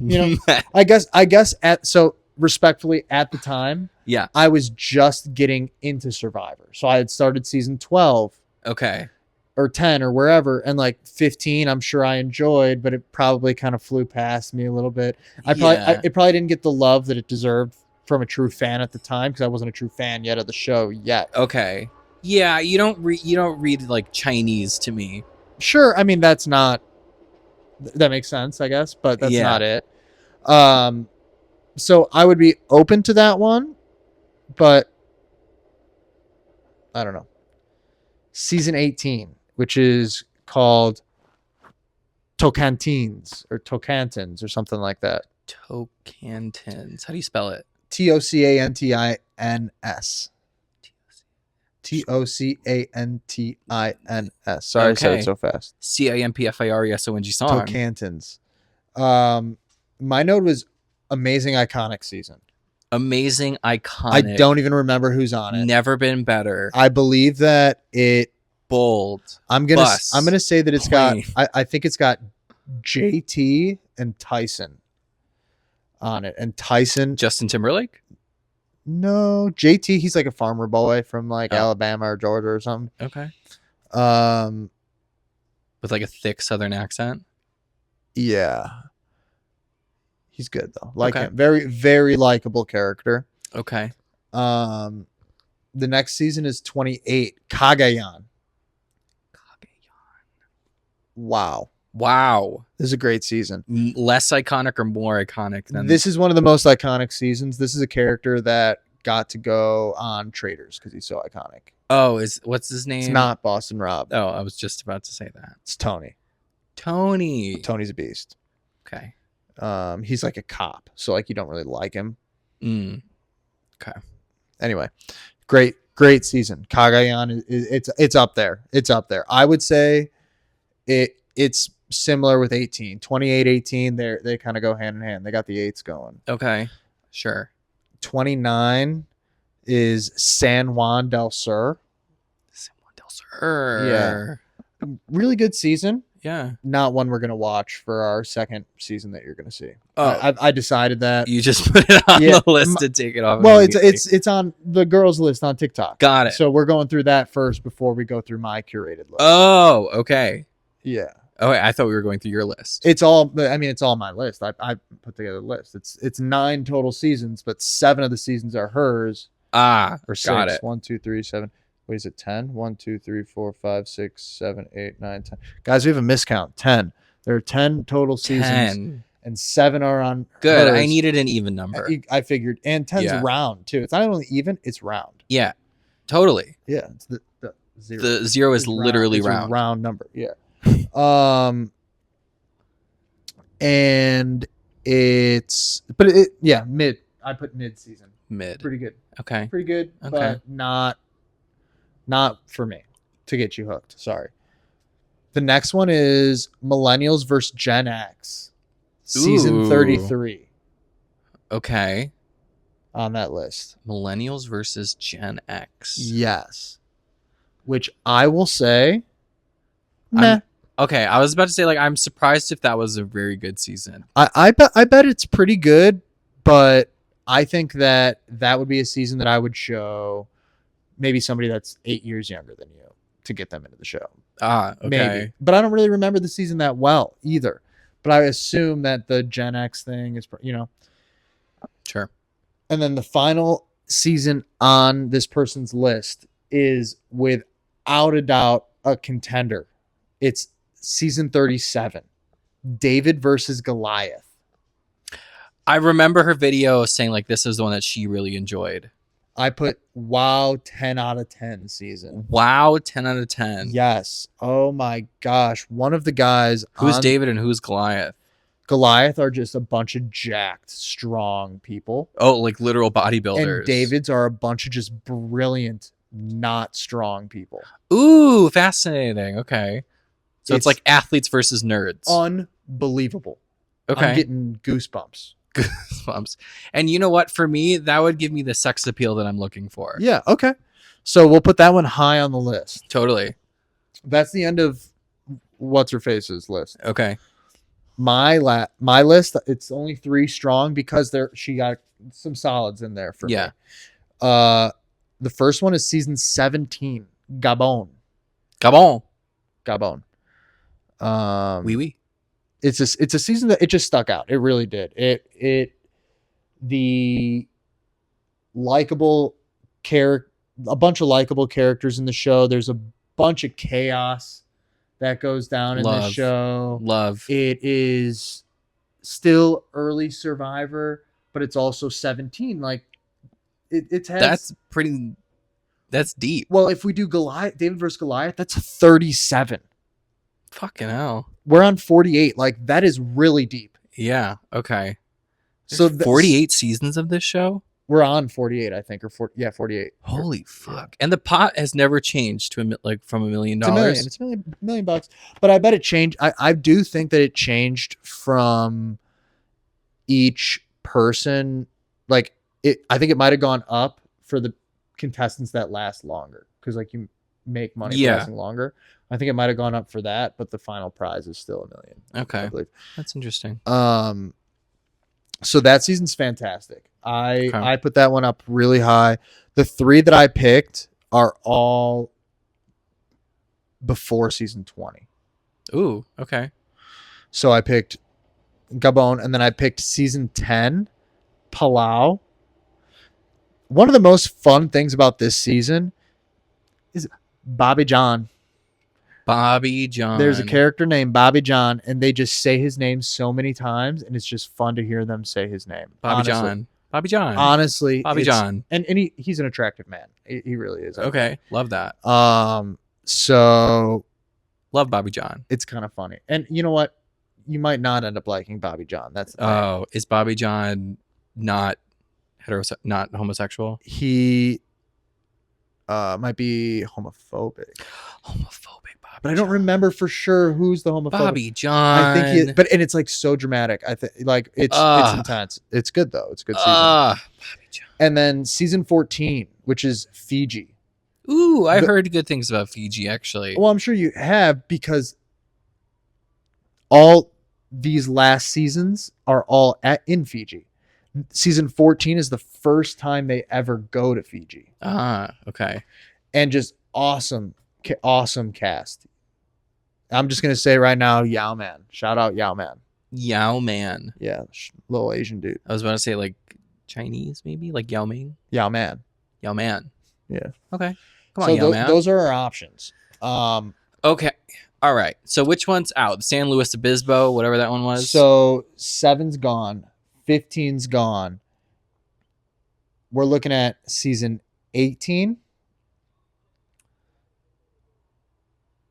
You know, I guess respectfully at the time, yeah, I was just getting into Survivor. So I had started season 12. Okay. Or 10 or wherever, and like 15 I'm sure I enjoyed, but it probably kind of flew past me a little bit. It probably didn't get the love that it deserved from a true fan at the time, because I wasn't a true fan yet of the show yet. Okay. Yeah, you don't read like Chinese to me. Sure, I mean that makes sense, I guess, but that's not it. So I would be open to that one, but I don't know. Season 18, which is called Tocantins or Tocantins or something like that. Tocantins. How do you spell it? Tocantins. Tocantins. Sorry, I said it so fast. Campfiresong song. Tocantins. My note was amazing, iconic season. Amazing, iconic. I don't even remember who's on it. Never been better. I believe that it bold. I'm gonna say that it's got. I think it's got JT and Tyson on it, and Tyson. Justin Timberlake. No, JT. He's like a farmer boy from like Alabama or Georgia or something. Okay. With like a thick Southern accent. Yeah. He's good though. Like him. Very, very likable character. Okay. The next season is 28. Cagayan. Wow. This is a great season. Less iconic or more iconic than this is one of the most iconic seasons. This is a character that got to go on Traders because he's so iconic. Oh, what's his name? It's not Boston Rob. Oh, I was just about to say that. It's Tony. Tony. Tony's a beast. Okay. He's like a cop, so like you don't really like him. Okay. Anyway, great season. Kagayan it's up there. It's up there. I would say it's similar with 18. 28, 18, they kind of go hand in hand. They got the 8s going. Okay. Sure. 29 is San Juan del Sur. San Juan del Sur. Yeah. Really good season. Yeah. Not one we're going to watch for our second season that you're going to see. Oh. I decided that. You just put it on the list to take it off. Well, it's on the girls list on TikTok. Got it. So we're going through that first before we go through my curated list. Oh, okay. Yeah. Oh, wait, I thought we were going through your list. It's all my list. I put together a list. It's 9 total seasons, but 7 of the seasons are hers. Or or 6. got it. 1, 2, 3, 7. What is it? 10? 1, 2, 3, 4, 5, 6, 7, 8, 9, 10. Guys, we have a miscount. 10. There are 10 total seasons. 10. And 7 are on Good. hers. I needed an even number. I figured. And 10's round, too. It's not only even, it's round. Yeah. Totally. Yeah. It's the 0. The 0 is literally round. It's round. a round number. Yeah. And it's mid. I put mid season. Mid. Pretty good. Okay. Pretty good, Okay. but not for me to get you hooked. Sorry. The next one is Millennials versus Gen X, season Ooh. 33 Okay. on that list. Millennials versus Gen X. Yes. Which I will say, meh. Okay, I was about to say, like, I'm surprised if that was a very good season. I bet it's pretty good, but I think that would be a season that I would show maybe somebody that's 8 years younger than you to get them into the show. Okay. Maybe. But I don't really remember the season that well either. But I assume that the Gen X thing is, Sure. And then the final season on this person's list is without a doubt a contender. It's season 37, David versus Goliath. I remember her video saying, like, this is the one that she really enjoyed. I put wow 10 out of 10 season. Wow, 10 out of 10. Yes. Oh my gosh. One of the guys Who's David and who's Goliath? Goliath are just a bunch of jacked, strong people. Oh, like literal bodybuilders. And David's are a bunch of just brilliant, not strong people. Ooh, fascinating. Okay. So it's like athletes versus nerds. Unbelievable. Okay. I'm getting goosebumps. Goosebumps. And you know what? For me, that would give me the sex appeal that I'm looking for. Yeah. Okay. So we'll put that one high on the list. Totally. That's the end of What's Her Face's list. Okay. My list, it's only 3 strong because she got some solids in there for me. The first one is season 17, Gabon. Gabon. Oui, oui. It's a season that it just stuck out. It really did. The likable a bunch of likable characters in the show. There's a bunch of chaos that goes down in the show. Love. It is still early Survivor, but it's also 17. Like it has. That's deep. Well, if we do David versus Goliath, that's 37. Fucking hell. We're on 48. Like that is really deep. Yeah. Okay. So 48 seasons of this show? We're on 48, I think, or 48. Holy fuck. And the pot has never changed to from $1 million. It's $1 million bucks. But I bet it changed. I do think that it changed from each person. Like I think it might have gone up for the contestants that last longer. Because like you make money for lasting longer. I think it might have gone up for that, but the final prize is still $1 million. Okay. I believe. That's interesting. So that season's fantastic. I put that one up really high. The 3 that I picked are all before season 20. Ooh, okay. So I picked Gabon, and then I picked season 10, Palau. One of the most fun things about this season is Bobby John. Bobby John. There's a character named Bobby John, and they just say his name so many times, and it's just fun to hear them say his name. Bobby honestly. John. Bobby John. Honestly, Bobby John. and he's an attractive man. He really is. I think. Okay, love that. So Love Bobby John. it's kind of funny. And you know what? You might not end up liking Bobby John. That's the thing. Oh, is Bobby John not not homosexual? He might be homophobic. Homophobic Bobby. But I don't remember for sure who's the homophobic. Bobby John. I think and it's like so dramatic. I think like it's intense. It's good though. It's a good season. Bobby John. And then season 14, which is Fiji. Ooh, I heard good things about Fiji actually. Well, I'm sure you have because all these last seasons are all in Fiji. Season 14 is the first time they ever go to Fiji. Okay. And just awesome cast. I'm just going to say right now, Yao Man. Shout out Yao Man. Yao Man. Yeah, little Asian dude. I was about to say like Chinese maybe, like Yao Ming. Yao Man. Yao Man. Yeah. Okay. Come on, So Yao Man. those are our options. Okay. All right. So which one's out? San Luis Obispo, whatever that one was. So 7's gone. 15's gone. We're looking at season 18,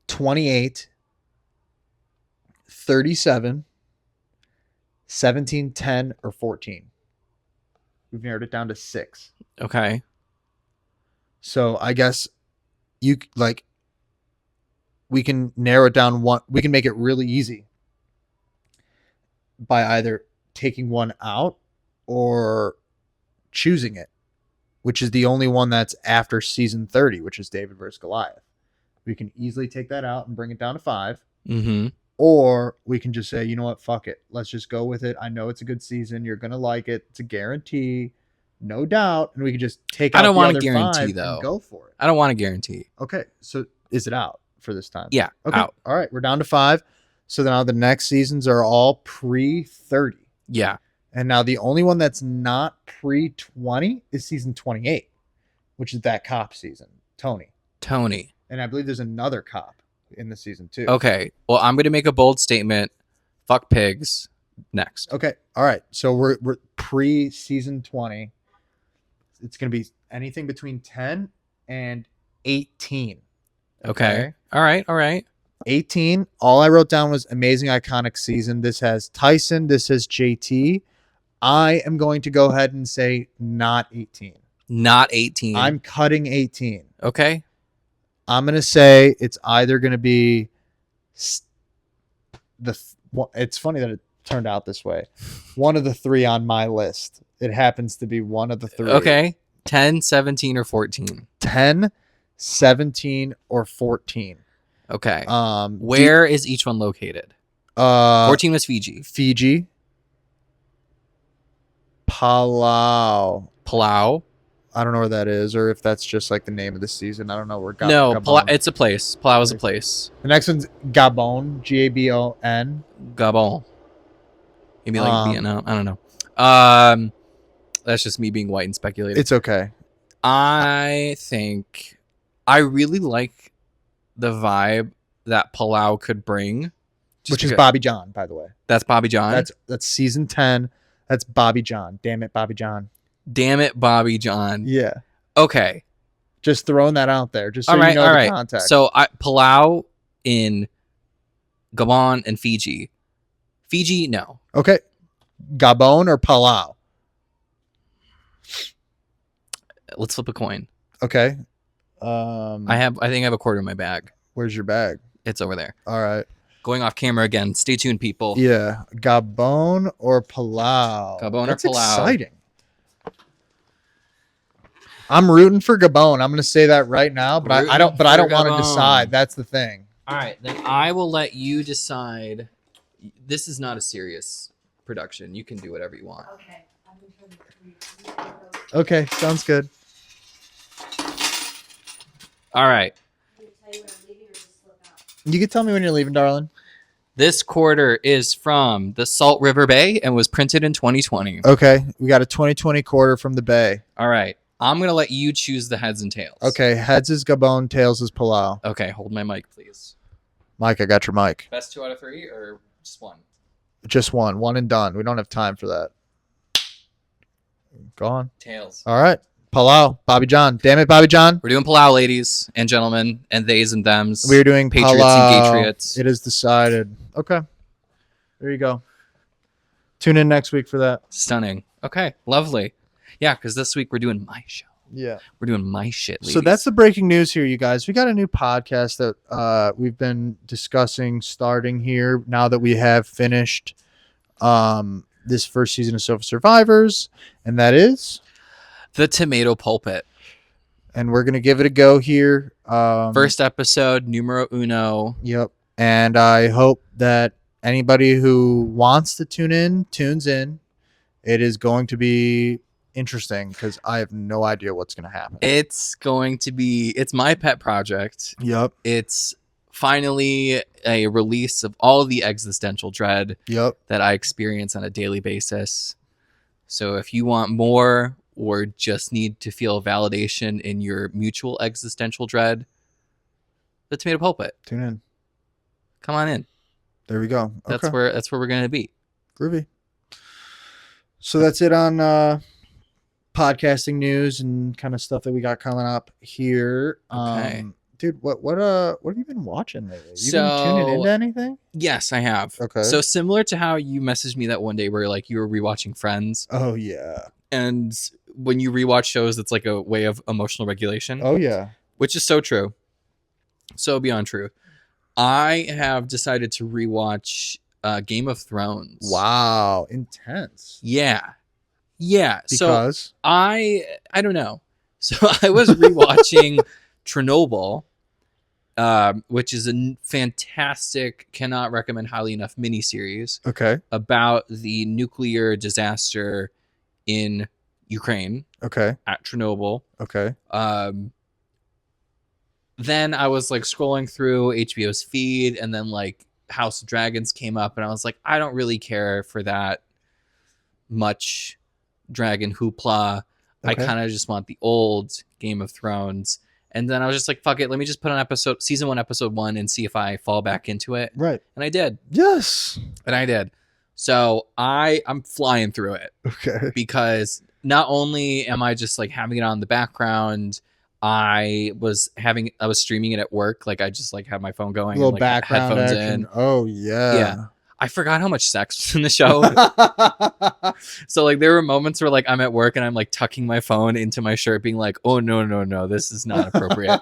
28, 37, 17, 10, or 14. We've narrowed it down to 6. Okay. So I guess we can narrow it down one. We can make it really easy by either taking one out or choosing it, which is the only one that's after season 30, which is David versus Goliath. We can easily take that out and bring it down to 5. Mm-hmm. Or we can just say, you know what, fuck it. Let's just go with it. I know it's a good season. You're going to like it. It's a guarantee. No doubt. And we can just take out I don't the want other a guarantee, 5 though. and go for it. I don't want a guarantee. Okay. So is it out for this time? Yeah. Okay. Out. All right. We're down to 5. So now the next seasons are all pre-30. Yeah. And now the only one that's not pre-20 is season 28, which is that cop season, Tony. And I believe there's another cop in the season too. Okay. Well, I'm going to make a bold statement. Fuck pigs. Next. Okay. All right. So we're pre-season 20. It's going to be anything between 10 and 18. Okay. All right. 18. All I wrote down was amazing, iconic season. This has Tyson. This has JT. I am going to go ahead and say not 18. Not 18. I'm cutting 18. Okay. I'm going to say it's either going to be it's funny that it turned out this way. One of the 3 on my list. It happens to be one of the 3. Okay. 10, 17, or 14. 10, 17, or 14. Okay. Where is each one located? 14 was Fiji. Fiji. Palau. I don't know where that is, or if that's just like the name of the season. I don't know where. It's a place. Palau is a place. The next one's Gabon. Gabon. Gabon. Maybe like Vietnam. I don't know. That's just me being white and speculating. It's okay. I think I really like the vibe that Palau could bring, which is Bobby John, by the way. That's Bobby John. That's season 10. That's Bobby John. Damn it, Bobby John. Damn it, Bobby John. Yeah. Okay. Just throwing that out there, just so you know the context. So Palau in Gabon and Fiji. Fiji, no. Okay. Gabon or Palau? Let's flip a coin. Okay. I think I have a quarter in my bag. Where's your bag? It's over there. All right. Going off camera again. Stay tuned, people. Yeah. Gabon or Palau? That's or Palau. Exciting. I'm rooting for Gabon. I'm going to say that right now, but I don't want to decide. That's the thing. All right, then I will let you decide. This is not a serious production. You can do whatever you want. Okay, sounds good. All right. You can tell me when you're leaving, darling. This quarter is from the Salt River Bay and was printed in 2020. Okay, we got a 2020 quarter from the Bay. All right. I'm going to let you choose the heads and tails. Okay, heads is Gabon, tails is Palau. Okay, hold my mic, please. Mike, I got your mic. Best 2 out of 3 or just one? Just one and done. We don't have time for that. Go on. Tails. All right. Palau. Bobby John. Damn it, Bobby John. We're doing Palau, ladies and gentlemen, and theys and thems. We're doing Patriots Palau. and Gatriots. It is decided. Okay. There you go. Tune in next week for that. Stunning. Okay, lovely. Yeah, because this week we're doing my show. Yeah. We're doing my shit, ladies. So that's the breaking news here, you guys. We got a new podcast that we've been discussing starting here now that we have finished this first season of Sofa Survivors, and that is The Tomato Pulpit. and we're gonna give it a go here. First episode, numero uno. Yep. And I hope that anybody who wants to tune in tunes in. It is going to be interesting because I have no idea what's going to happen. It's my pet project. Yep. It's finally a release of all the existential dread Yep. that I experience on a daily basis. So if you want more or just need to feel validation in your mutual existential dread, The Tomato Pulpit. Tune in. Come on in. There we go. That's Okay. where we're going to be. Groovy. So that's it on podcasting news and kind of stuff that we got coming up here. Okay. Dude, what have you been watching lately? You been tuning into anything? Yes, I have. Okay. So similar to how you messaged me that one day where like you were rewatching Friends, Oh yeah. and when you rewatch shows, it's like a way of emotional regulation, Oh yeah. which is so true. So beyond true. I have decided to rewatch Game of Thrones. Wow. Intense. Yeah. Yeah. So Because I don't know. So I was rewatching Chernobyl, which is a fantastic, cannot recommend highly enough miniseries okay. about the nuclear disaster in Ukraine Okay. at Chernobyl. Okay. Then I was like scrolling through HBO's feed, and then like House of Dragons came up, and I was like, I don't really care for that much dragon hoopla. I Okay. kind of just want the old Game of Thrones. And then I was just like, fuck it, let me just put on season 1, episode 1, and see if I fall back into it. Right. And I did. Yes. And I did. So I'm flying through it Okay. because not only am I just like having it on in the background, I was streaming it at work. Like I just like had my phone going, Little and, like, background headphones action. in. Oh yeah. Yeah. I forgot how much sex was in the show. So like there were moments where like I'm at work and I'm like tucking my phone into my shirt, being like, "Oh no, this is not appropriate."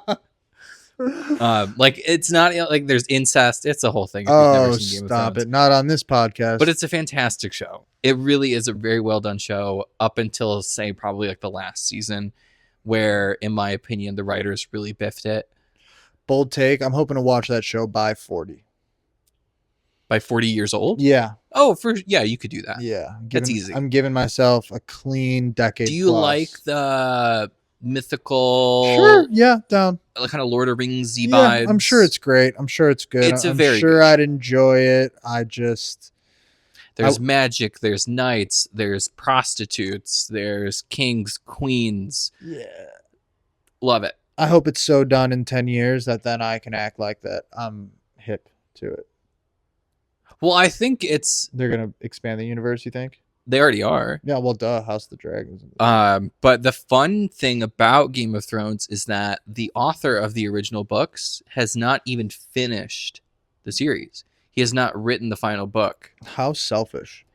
Like it's not like there's incest. It's a whole thing. If you've never Oh, seen Game of stop Thrones. it! Not on this podcast. But it's a fantastic show. It really is a very well done show up until say probably like the last season, where in my opinion the writers really biffed it. bold take. I'm hoping to watch that show by 40. By 40 years old? Yeah. Oh, you could do that. Yeah. That's easy. I'm giving myself a clean decade. Do you plus. like the mythical, Sure. Yeah. Down. kind of Lord of the Rings Yeah. vibes? I'm sure it's great. I'm sure it's good. It's a I'm very sure good I'd enjoy it. There's magic, there's knights, there's prostitutes, there's kings, queens. Yeah. Love it. I hope it's so done in 10 years that then I can act like that I'm hip to it. Well, I think They're going to expand the universe, you think? they already are. Yeah, well, duh. House of the Dragons. But the fun thing about Game of Thrones is that the author of the original books has not even finished the series. He has not written the final book. How selfish.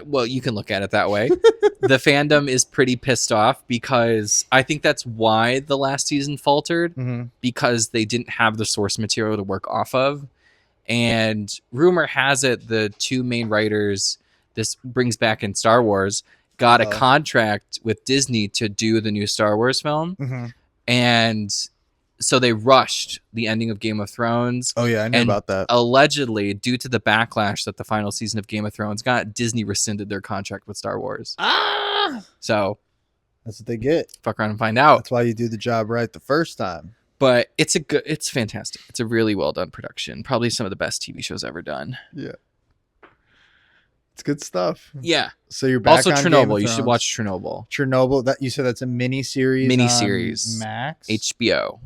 Well, you can look at it that way. The fandom is pretty pissed off because I think that's why the last season faltered, Mm-hmm. because they didn't have the source material to work off of. And rumor has it the two main writers, this brings back in Star Wars, got a contract with Disney to do the new Star Wars film. Mm-hmm. And so they rushed the ending of Game of Thrones. Oh, yeah. I knew And about that. Allegedly, due to the backlash that the final season of Game of Thrones got, Disney rescinded their contract with Star Wars. So That's what they get. fuck around and find out. That's why you do the job right the first time. But it's fantastic. It's a really well done production. Probably some of the best TV shows ever done. Yeah. It's good stuff. Yeah. So you're back Also on Game Chernobyl. of You should Thrones. watch Chernobyl. Chernobyl. That you said that's a mini series. Miniseries. Max. HBO.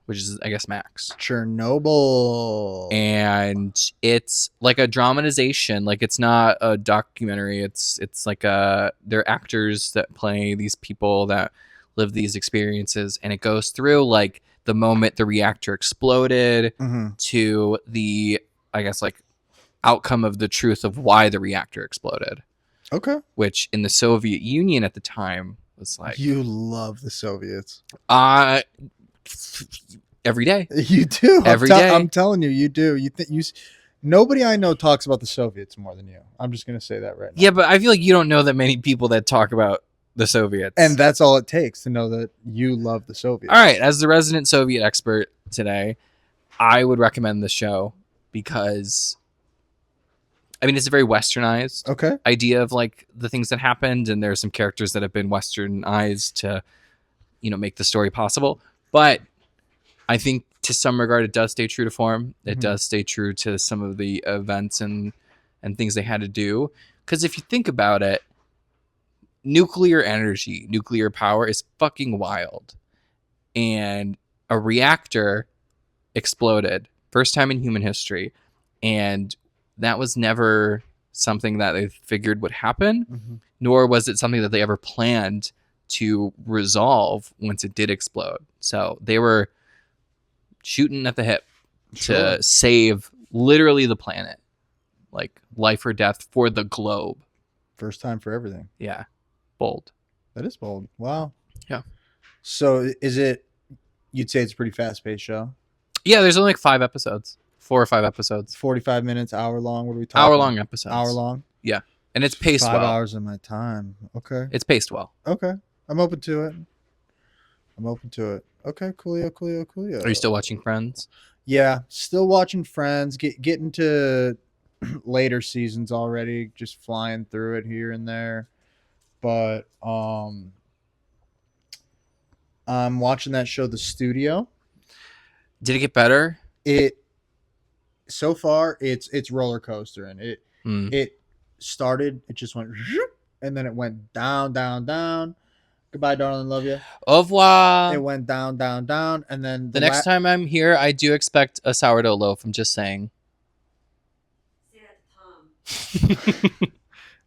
which is I guess Max. Chernobyl. And it's like a dramatization. Like it's not a documentary. It's like they're actors that play these people that live these experiences, and it goes through like the moment the reactor exploded to the I guess like outcome of the truth of why the reactor exploded. Okay. Which in the Soviet Union at the time was like You love the Soviets. Every day. You do. Every day. I'm telling you, you do. Nobody I know talks about the Soviets more than you. I'm just gonna say that right now. Yeah, but I feel like you don't know that many people that talk about the Soviets. And that's all it takes to know that you love the Soviets. All right, as the resident Soviet expert today, I would recommend the show because I mean it's a very westernized idea of like the things that happened, and there's some characters that have been westernized to, make the story possible. But I think to some regard it does stay true to form. It does stay true to some of the events and things they had to do. Because if you think about it, nuclear energy, nuclear power is fucking wild. And a reactor exploded. First time in human history. And that was never something that they figured would happen. Nor was it something that they ever planned to resolve once it did explode. So they were shooting at the hip to save literally the planet. Like life or death for the globe. First time for everything. Yeah. Bold. That is bold. Wow. Yeah. So you'd say it's a pretty fast-paced show? Yeah, there's only like 5 episodes. 4 or 5 episodes. 45 minutes, hour long. What are we talking? Hour-long episodes. Hour long? Yeah. And it's paced 5 well. 5 hours of my time. Okay. It's paced well. Okay. I'm open to it. Okay, coolio. Are you still watching Friends? Yeah, still watching Friends. Getting to later seasons already, just flying through it here and there. But I'm watching that show, The Studio. Did it get better? So far it's roller coaster, and it started, it just went and then it went down. Goodbye, darling, love you. Au revoir. It went down, and then the next time I'm here, I do expect a sourdough loaf. I'm just saying. Say that to Tom.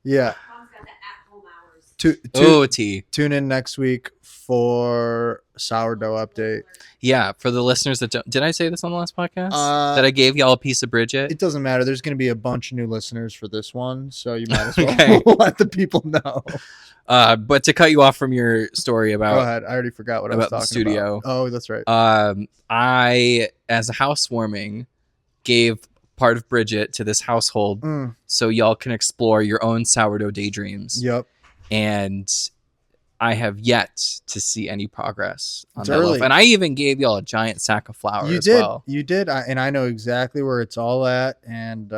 Yeah. Tom's got the at-home hours. Tune in next week for sourdough update. Yeah, for the listeners that don't... Did I say this on the last podcast? That I gave y'all a piece of Bridget? It doesn't matter. There's going to be a bunch of new listeners for this one, so you might as well let the people know. But to cut you off from your story about... Go ahead. I already forgot what I was talking about the studio. About. Oh, that's right. I, as a housewarming, gave part of Bridget to this household so y'all can explore your own sourdough daydreams. Yep. And I have yet to see any progress on It's that early. loaf. And I even gave y'all a giant sack of flour as well. You did. And I know exactly where it's all at, and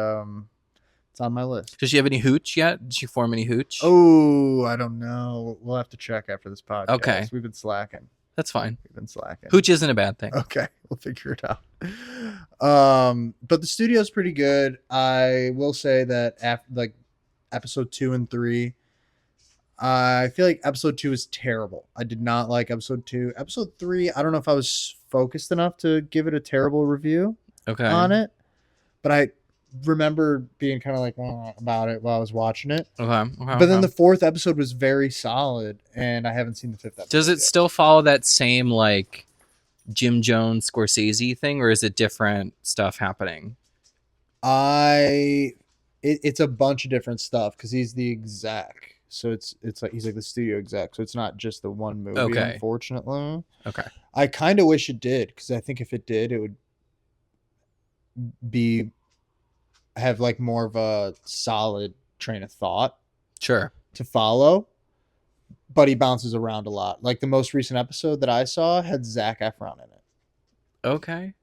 it's on my list. Does she have any hooch yet? Did she form any hooch? Oh, I don't know. We'll have to check after this podcast. Okay. We've been slacking. That's fine. Hooch Hooch isn't a bad thing. Okay, we'll figure it out. But the studio's pretty good. I will say that after episode 2 and 3, I feel like episode 2 is terrible. I did not like episode 2. Episode 3, I don't know if I was focused enough to give it a terrible review on it, but I remember being kind of like about it while I was watching it. But then the 4th episode was very solid, and I haven't seen the 5th episode. Does it still follow that same like Jim Jones Scorsese thing, or is it different stuff happening? It's a bunch of different stuff because he's the exec. So it's like he's like the studio exec. So it's not just the one movie, unfortunately. Okay. I kind of wish it did, because I think if it did, it would have like more of a solid train of thought. Sure. To follow. But he bounces around a lot. Like the most recent episode that I saw had Zac Efron in it. Okay.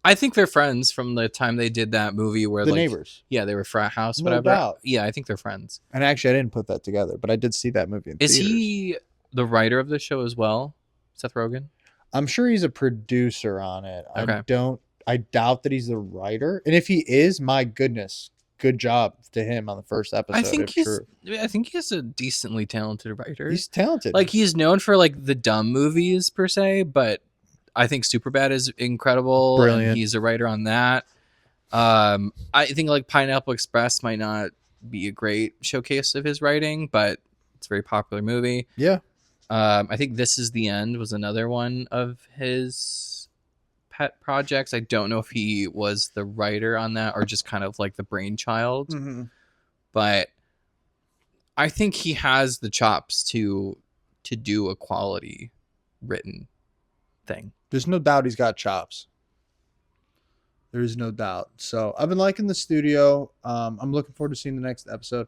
I think they're friends from the time they did that movie where The Neighbors. Yeah, they were frat house, No whatever. doubt. Yeah, I think they're friends. And actually, I didn't put that together, but I did see that movie in Is theaters. he the writer of the show as well? Seth Rogen? I'm sure he's a producer on it. Okay. I doubt that he's the writer. And if he is, my goodness, good job to him on the first episode. I think he's a decently talented writer. He's talented. Like he's known for like the dumb movies per se, but I think Superbad is incredible, Brilliant. and he's a writer on that. I think like Pineapple Express might not be a great showcase of his writing, but it's a very popular movie. Yeah. I think This Is the End was another one of his pet projects. I don't know if he was the writer on that or just kind of like the brainchild, Mm-hmm. but I think he has the chops to do a quality written thing. There's no doubt he's got chops. There is no doubt. So I've been liking the studio. I'm looking forward to seeing the next episode.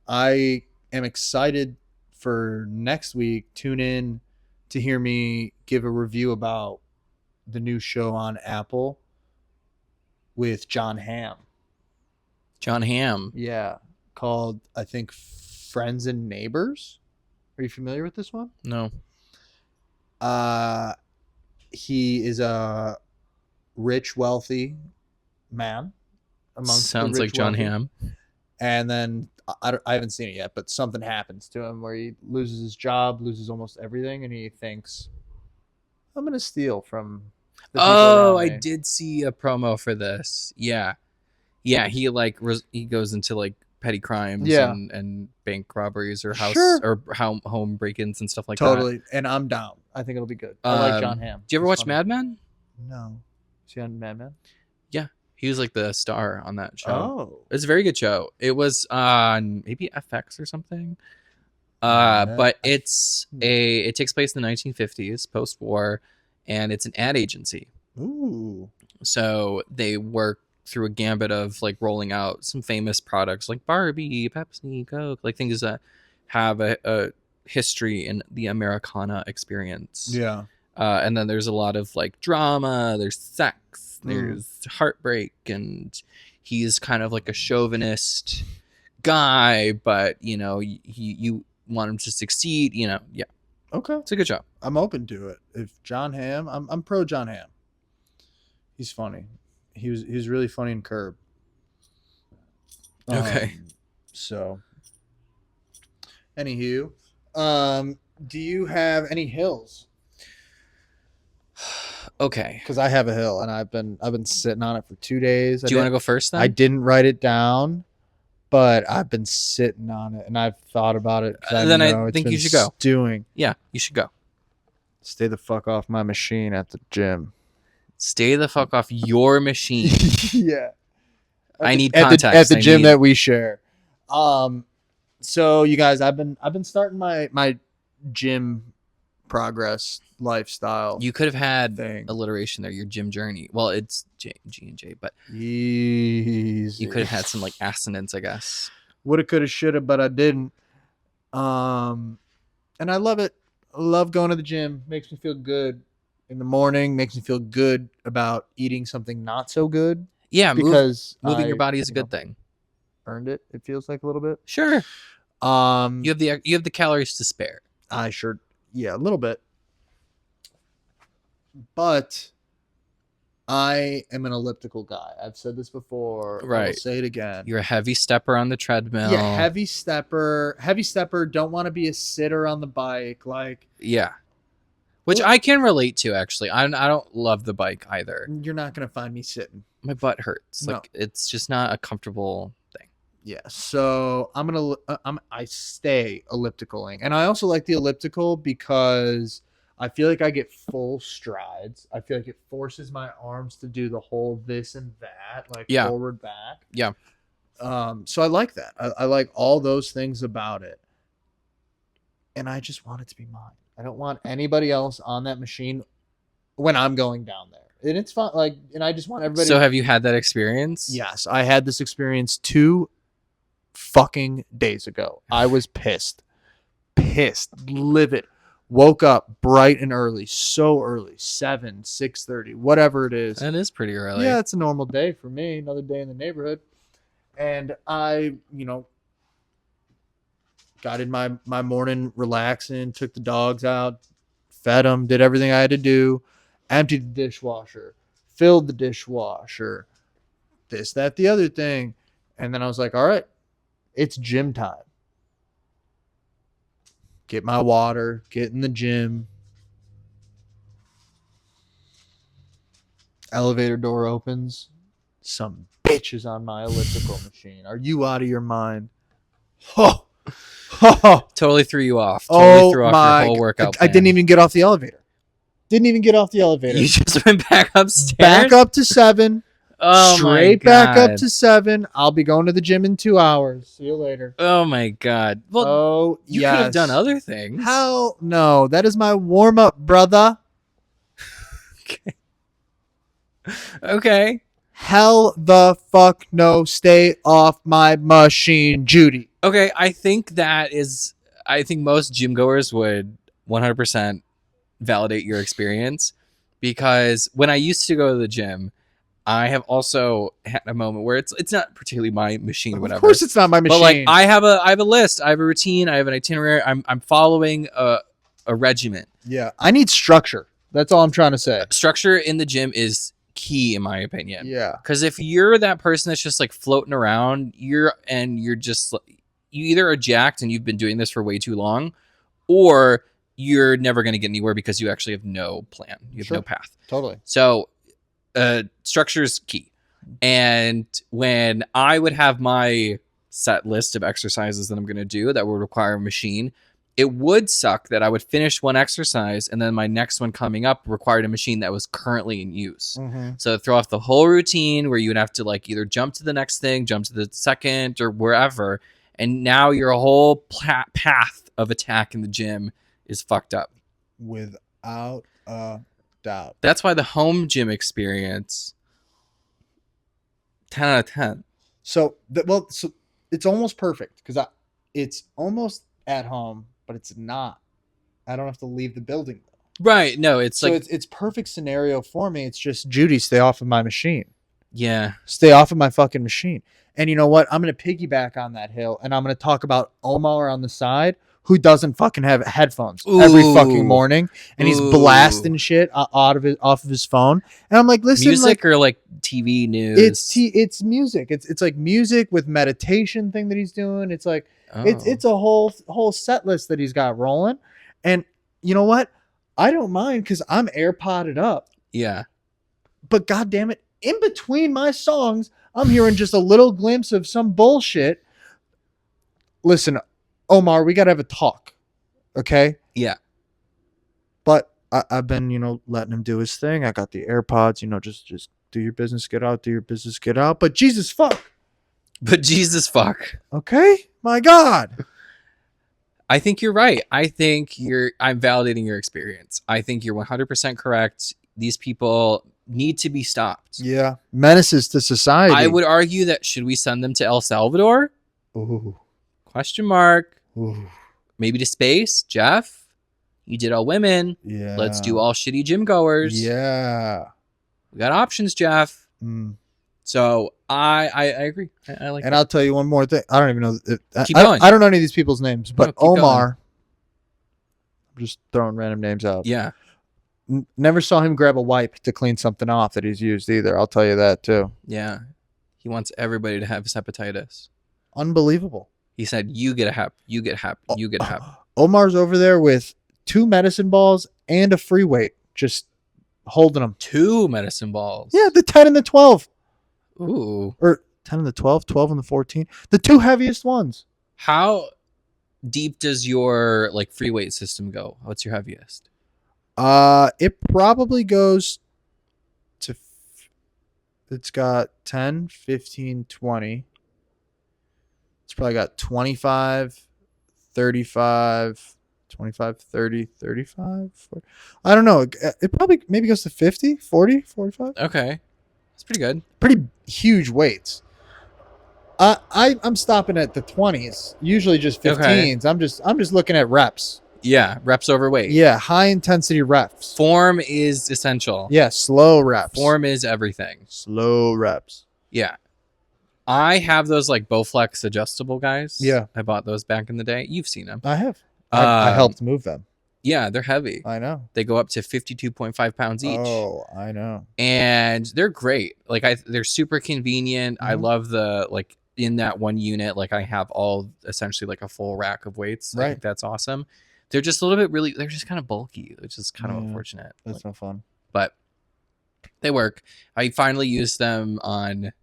I am excited for next week. Tune in to hear me give a review about the new show on Apple with John Hamm. John Hamm. Yeah. Called, I think, Friends and Neighbors. Are you familiar with this one? No. He is a rich, wealthy man. Sounds like John Hamm. And then I haven't seen it yet, but something happens to him where he loses his job, loses almost everything, and he thinks, I'm going to steal from the people around I me. did see a promo for this. Yeah. Yeah, he like he goes into like petty crimes Yeah. and bank robberies or house Sure. or home break-ins and stuff like that. Totally. And I'm down. I think it'll be good. I like John Hamm. Do you ever He's watch funny. Mad Men? No. Is he on Mad Men? He was like the star on that show. Oh. It's a very good show. It was on maybe FX or something. Mad- But it takes place in the 1950s, post-war, and it's an ad agency. Ooh. So they work through a gambit of like rolling out some famous products like Barbie, Pepsi, Coke, like things that have a history in the Americana experience. Yeah. And then there's a lot of like drama, there's sex, there's heartbreak, and he's kind of like a chauvinist guy, but you know, you want him to succeed, you know. Yeah, Okay. it's a good show. I'm open to it. If John Hamm, I'm pro John Hamm. He's funny. He was really funny in Curb. Okay. So, anywho, do you have any hills? Okay. Because I have a hill, and I've been sitting on it for 2 days. Do you want to go first then? I didn't write it down, but I've been sitting on it, and I've thought about it. 'Cause Then I know it's think you been should go. Stewing. Yeah, you should go. Stay the fuck off my machine at the gym. Stay the fuck off your machine. Yeah. I need at context. at the I gym need- that we share. So you guys, I've been starting my gym progress lifestyle. You could have had thing. alliteration there. Your gym journey. Well, it's G and J, but Easy. you could have had some like assonance, I guess. Woulda, coulda, shoulda, but I didn't. And I love it. I love going to the gym. Makes me feel good in the morning. Makes me feel good about eating something not so good Yeah, because moving I, your body is a you good know, thing. Earned it. It feels like a little bit. Sure. You You have the calories to spare. I sure, yeah, a little bit. But I am an elliptical guy. I've said this before. I will Right. say it again. You're a heavy stepper on the treadmill. Yeah, heavy stepper. Heavy stepper. Don't want to be a sitter on the bike. Like, Yeah. Which Well- I can relate to actually. I don't love the bike either. you're not gonna find me sitting. My butt hurts. No. Like it's just not a comfortable thing. Yeah, so I stay ellipticaling, and I also like the elliptical because I feel like I get full strides. I feel like it forces my arms to do the whole this and that, like Yeah. forward, back. Yeah. So I like that. I like all those things about it, and I just want it to be mine. I don't want anybody else on that machine when I'm going down there, and it's fun. Like, and I just want everybody. So have you had that experience? Yes, I had this experience 2 fucking days ago. I was pissed, livid. Woke up bright and early, so early, 7, 6:30, whatever it is. That is pretty early. Yeah, it's a normal day for me. Another day in the neighborhood, and I, got in my morning relaxing, took the dogs out, fed them, did everything I had to do, emptied the dishwasher, filled the dishwasher, this, that, the other thing. And then I was like, all right, it's gym time. Get my water, get in the gym. Elevator door opens. Some bitches on my elliptical machine. Are you out of your mind? Oh, oh, Totally threw you off. Totally threw off your whole workout I plan. didn't even get off the elevator. Didn't even get off the elevator. You just went back upstairs. Back up to 7. Oh straight my back up God. to 7. I'll be going to the gym in 2 hours. See you later. Oh my God. Well, Oh, you yes. could have done other things. Hell no. That is my warm up, brother. Okay. Hell the fuck no. Stay off my machine, Judy. Okay. I think most gym goers would 100% validate your experience, because when I used to go to the gym, I have also had a moment where it's not particularly my machine, whatever. Of course it's not my machine. But like I have a list, I have a routine, I have an itinerary. I'm following a regimen. Yeah. I need structure. That's all I'm trying to say. Structure in the gym is key, in my opinion. Yeah. Because if you're that person that's just like floating around, you either are jacked and you've been doing this for way too long, or you're never going to get anywhere because you actually have no plan. You have no path. Totally. So structure is key. And when I would have my set list of exercises that I'm going to do that would require a machine, it would suck that I would finish one exercise and then my next one coming up required a machine that was currently in use. Mm-hmm. So it'd throw off the whole routine where you would have to like either jump to the next thing, jump to the second, or wherever. And now your whole path of attack in the gym is fucked up. Without a doubt. That's why the home gym experience, 10 out of 10. So it's almost perfect because it's almost at home, but it's not. I don't have to leave the building. Right. No, it's So like, it's perfect scenario for me. It's just, Judy, stay off of my machine. yeah. Stay off of my fucking machine. And you know what? I'm going to piggyback on that hill, and I'm going to talk about Omar on the side, who doesn't fucking have headphones every fucking morning, and he's blasting shit off of his phone. And I'm like, listen, music or like TV news? It's music. It's like music with meditation thing that he's doing. It's like it's a whole set list that he's got rolling. And you know what? I don't mind because I'm AirPodded up. Yeah. But God damn it, in between my songs, I'm hearing just a little glimpse of some bullshit. Listen, Omar, we got to have a talk. Okay? Yeah. But I've been, letting him do his thing. I got the AirPods, just do your business, get out, do your business, get out. But Jesus fuck. Okay? My God. I think you're right. I'm validating your experience. I think you're 100% correct. These people need to be stopped. Yeah. Menaces to society. I would argue that should we send them to El Salvador? Ooh. Question mark. Ooh. Maybe to space? Jeff, you did all women. Yeah. Let's do all shitty gym goers. Yeah. We got options, Jeff. Mm. So I agree. I like and that. I'll tell you one more thing. I don't even know. Keep going. I don't know any of these people's names, but No, keep Omar, I'm just throwing random names out. Yeah. Never saw him grab a wipe to clean something off that he's used either. I'll tell you that too. Yeah. He wants everybody to have hepatitis. Unbelievable. He said, you get a hep, you get hep, you get hep. Omar's over there with 2 medicine balls and a free weight, just holding them. 2 medicine balls. Yeah, the 10 and the 12. Ooh. Or 10 and the 12, 12 and the 14. The 2 heaviest ones. How deep does your like free weight system go? What's your heaviest? It probably goes to, it's got 10, 15, 20. It's probably got 25, 35, 25, 30, 35. 40. I don't know. It probably maybe goes to 50, 40, 45. Okay. That's pretty good. Pretty huge weights. I'm stopping at the 20s, usually just 15s. Okay. I'm just looking at reps. Yeah, reps over weight. Yeah, high intensity reps. Form is essential. Yeah, slow reps. Form is everything. Slow reps. Yeah. I have those like Bowflex adjustable guys. Yeah. I bought those back in the day. You've seen them. I have. I helped move them. Yeah, they're heavy. I know. They go up to 52.5 pounds each. Oh, I know. And they're great. Like they're super convenient. I love the like in that one unit, like I have all essentially like a full rack of weights. Right. I think that's awesome. They're just a little bit they're just kind of bulky, which is kind of unfortunate. That's no fun. But They work. I finally used them on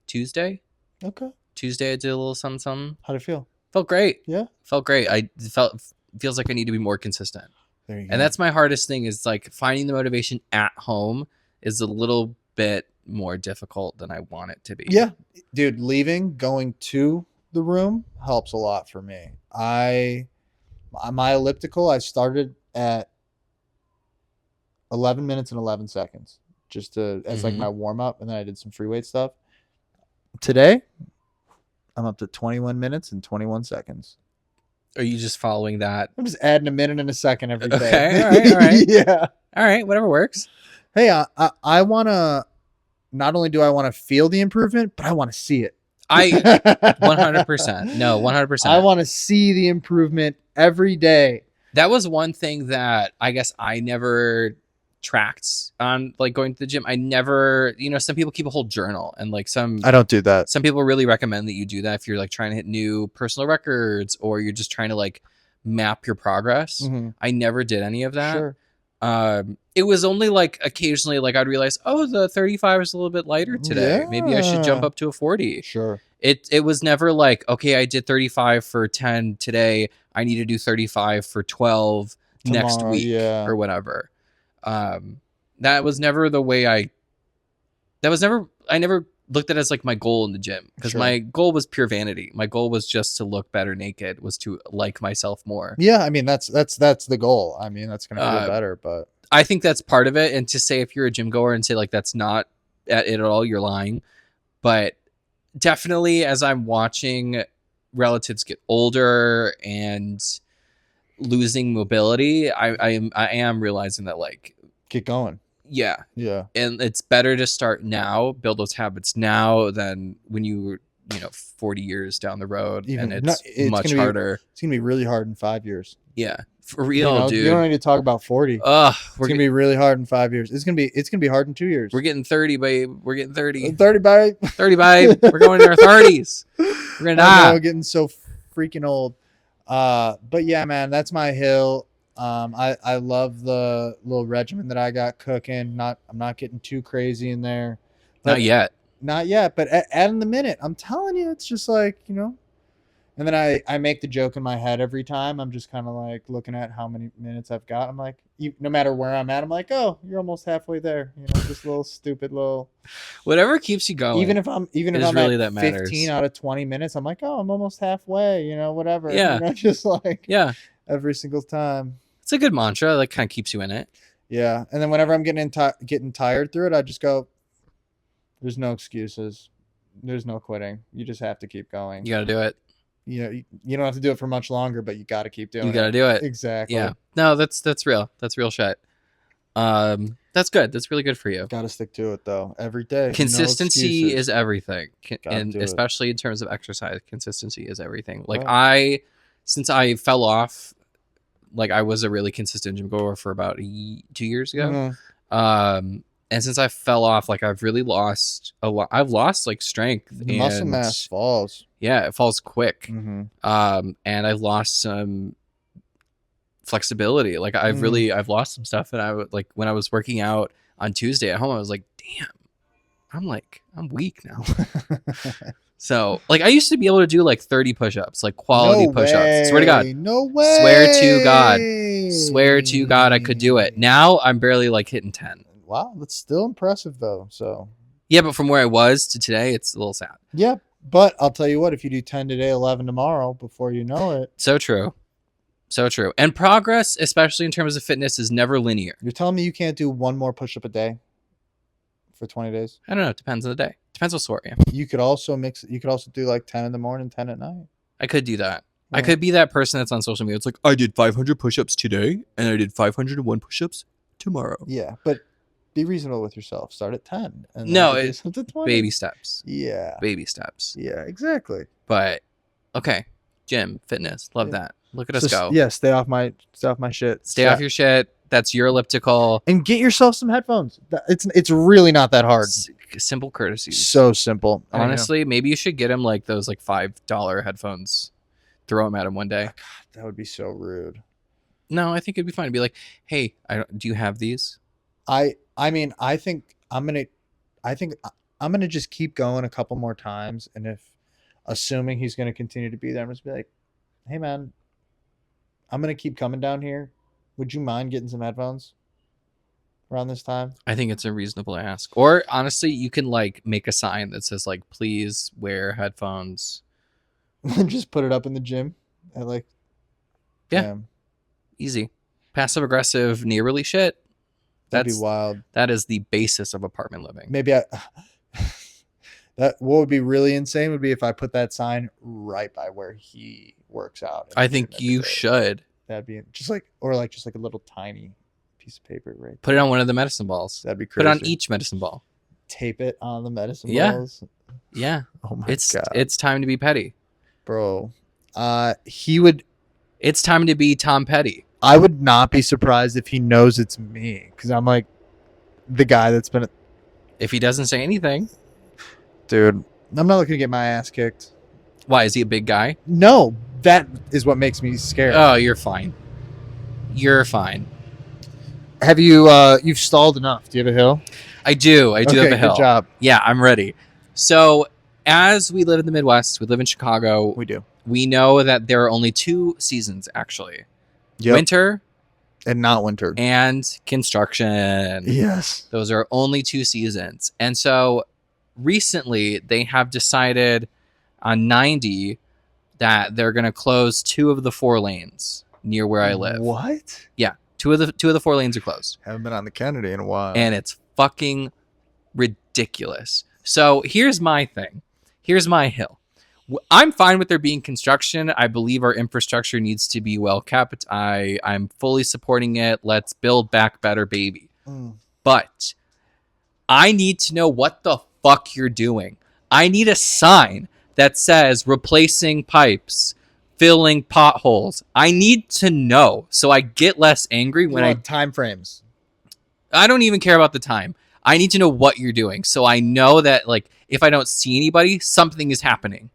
Tuesday. Okay. Tuesday I did a little something, something. How'd it feel? Felt great. Yeah. Felt great. Feels like I need to be more consistent. There you go. And that's my hardest thing, is like finding the motivation at home is a little bit more difficult than I want it to be. Yeah, dude, going to the room helps a lot for me. My elliptical, I started at 11 minutes and 11 seconds just as like my warm up, and then I did some free weight stuff. Today, I'm up to 21 minutes and 21 seconds. Are you just following that? I'm just adding a minute and a second every day. Okay, all right. Yeah. All right, whatever works. Hey, I want to, not only do I want to feel the improvement, but I want to see it. 100%. No, 100%. I want to see the improvement every day. That was one thing that I guess I never tracked on, like, going to the gym. I never, some people keep a whole journal, and like I don't do that. some people really recommend that you do that if you're like trying to hit new personal records, or you're just trying to like map your progress. Mm-hmm. I never did any of that. Sure. It was only like occasionally, like I'd realize, oh, the 35 is a little bit lighter today. Yeah. Maybe I should jump up to a 40. Sure. It was never like, okay, I did 35 for 10 today, I need to do 35 for 12 next Tomorrow, week, yeah. or whatever. That was never the way I never looked at it as like my goal in the gym, because Sure. my goal was pure vanity. My goal was just to look better naked, was to like myself more. Yeah, I mean that's the goal. I mean, that's gonna feel better, but I think that's part of it. And to say, if you're a gym goer and say like that's not it at all, you're lying. But definitely, as I'm watching relatives get older and losing mobility, I am realizing that, like, get going. yeah, Yeah. and it's better to start now, build those habits now, than when you were 40 years down the road, Even and no, it's much gonna harder. It's gonna be really hard in 5 years. Yeah, for real, dude. You don't need to talk about 40. It's gonna be really hard in 5 years. It's gonna be hard in 2 years. We're getting 30, babe. We're getting 30. 30 by 30, babe. We're going in our 30s. We're gonna I die. know, getting so freaking old. But yeah, man, that's my hill. I love the little regimen that I got cooking. I'm not getting too crazy in there. Not yet. Not yet, but adding the minute. I'm telling you, it's just like, And then I make the joke in my head every time. I'm just kind of like looking at how many minutes I've got. I'm like, no matter where I'm at, I'm like, oh, you're almost halfway there. Just a little stupid little. Whatever keeps you going. Even if I'm really at that matters. 15 out of 20 minutes, I'm like, oh, I'm almost halfway. Whatever. Yeah. Just like Yeah. every single time. It's a good mantra. Like, kind of keeps you in it. Yeah, and then whenever I'm getting tired through it, I just go. There's no excuses. There's no quitting. You just have to keep going. You got to do it. You don't have to do it for much longer, but you got to keep doing it. You got to do it. Exactly. Yeah. No, that's real. That's real shit. That's good. That's really good for you. Got to stick to it though every day. Consistency No is everything, and do it. especially in terms of exercise, consistency is everything. Like, Right. Since I fell off, like, I was a really consistent gym goer for about 2 years ago. Mhm. And since I fell off, like, I've really lost a lot. I've lost like strength. The muscle mass falls. Yeah, it falls quick. Mm-hmm. And I've lost some flexibility. Like, I've lost some stuff. And I would, like, when I was working out on Tuesday at home, I was like, damn, I'm weak now. So, like, I used to be able to do like 30 push-ups, like quality push-ups. Swear to God. No way. Swear to God, I could do it. Now I'm barely like hitting 10. Wow, that's still impressive though. So Yeah, but from where I was to today, it's a little sad. yeah, but I'll tell you what, if you do 10 today, 11 tomorrow, before you know it. So true. So true. And progress, especially in terms of fitness, is never linear. You're telling me you can't do one more push-up a day for 20 days? I don't know. It depends on the day. Depends what sort. Yeah. You could also do like 10 in the morning, 10 at night. I could do that. Yeah. I could be that person that's on social media. It's like, I did 500 push-ups today, and I did 501 push-ups tomorrow. Yeah, but be reasonable with yourself. Start at 10. And No, then do to 20. Baby steps. Yeah. Baby steps. Yeah, exactly. But, okay. Gym, fitness. Love that. Look at us go. Yeah, stay off my shit. Stay off your shit. That's your elliptical. And get yourself some headphones. It's really not that hard. Simple courtesies. So simple. Honestly, maybe you should get him like those like $5 headphones. Throw them at him one day. God, that would be so rude. No, I think it'd be fine to be like, hey, do you have these? I mean, I think I'm gonna just keep going a couple more times, and if assuming he's gonna continue to be there, I'm just be like, hey man, I'm gonna keep coming down here. Would you mind getting some headphones around this time? I think it's a reasonable ask. Or honestly, you can like make a sign that says like, please wear headphones. Just put it up in the gym. I like, Yeah. damn, Easy. Passive aggressive neighborly shit. that'd be That's wild. that is the basis of apartment living. Maybe I. That what would be really insane would be if I put that sign right by where he works out. I think you should That'd be just like, or like just like a little tiny piece of paper right. put it on one of the medicine balls. That'd be Put crazy. it on each medicine ball. Tape it on the medicine Yeah. balls. Yeah. Oh my It's god, it's time to be petty. bro. He would. It's time to be Tom Petty. I would not be surprised if he knows it's me because I'm like the guy that's been. If he doesn't say anything, Dude, I'm not looking to get my ass kicked. why is he a big guy? No, that is what makes me scared. Oh, you're fine. You're fine. Have you? You've stalled enough. Do you have a hill? I do. I do have a hill. Good job. Yeah, I'm ready. So, as we live in the Midwest, we live in Chicago. We do. We know that there are only 2 seasons actually. Yep. Winter And not winter. and construction. Yes. Those are only 2 seasons. And so recently they have decided on 90 that they're going to close 2 of the 4 lanes near where I live. What? Yeah, 2 of the 4 lanes are closed. Haven't been on the Kennedy in a while. And it's fucking ridiculous. So here's my thing. Here's my hill. I'm fine with there being construction. I believe our infrastructure needs to be well kept. I'm fully supporting it. Let's build back better, baby. But I need to know what the fuck you're doing. I need a sign that says replacing pipes, filling potholes. I need to know so I get less angry when time frames. I don't even care about the time. I need to know what you're doing so I know that like if I don't see anybody, something is happening.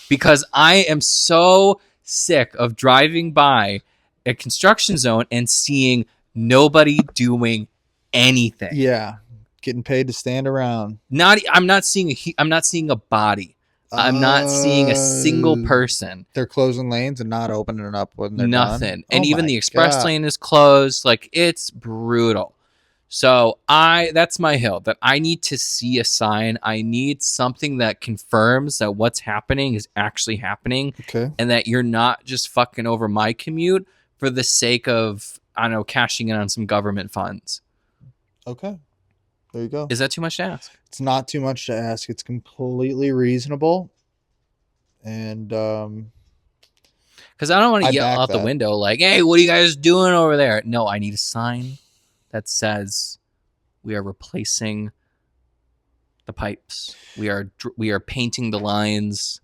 Because I am so sick of driving by a construction zone and seeing nobody doing anything. Yeah, getting paid to stand around. I'm not seeing a body. I'm not seeing a single person. They're closing lanes and not opening it up when they're Nothing. done. And Oh even my the express God. lane is closed. Like it's brutal. So that's my hill, that I need to see a sign. I need something that confirms that what's happening is actually happening Okay. and that you're not just fucking over my commute for the sake of, I don't know, cashing in on some government funds. Okay. There you go. Is that too much to ask? It's not too much to ask. It's completely reasonable. And Because I don't want I to yell back out the that. window like, hey, what are you guys doing over there? No, I need a sign that says we are replacing the pipes. We are painting the lines.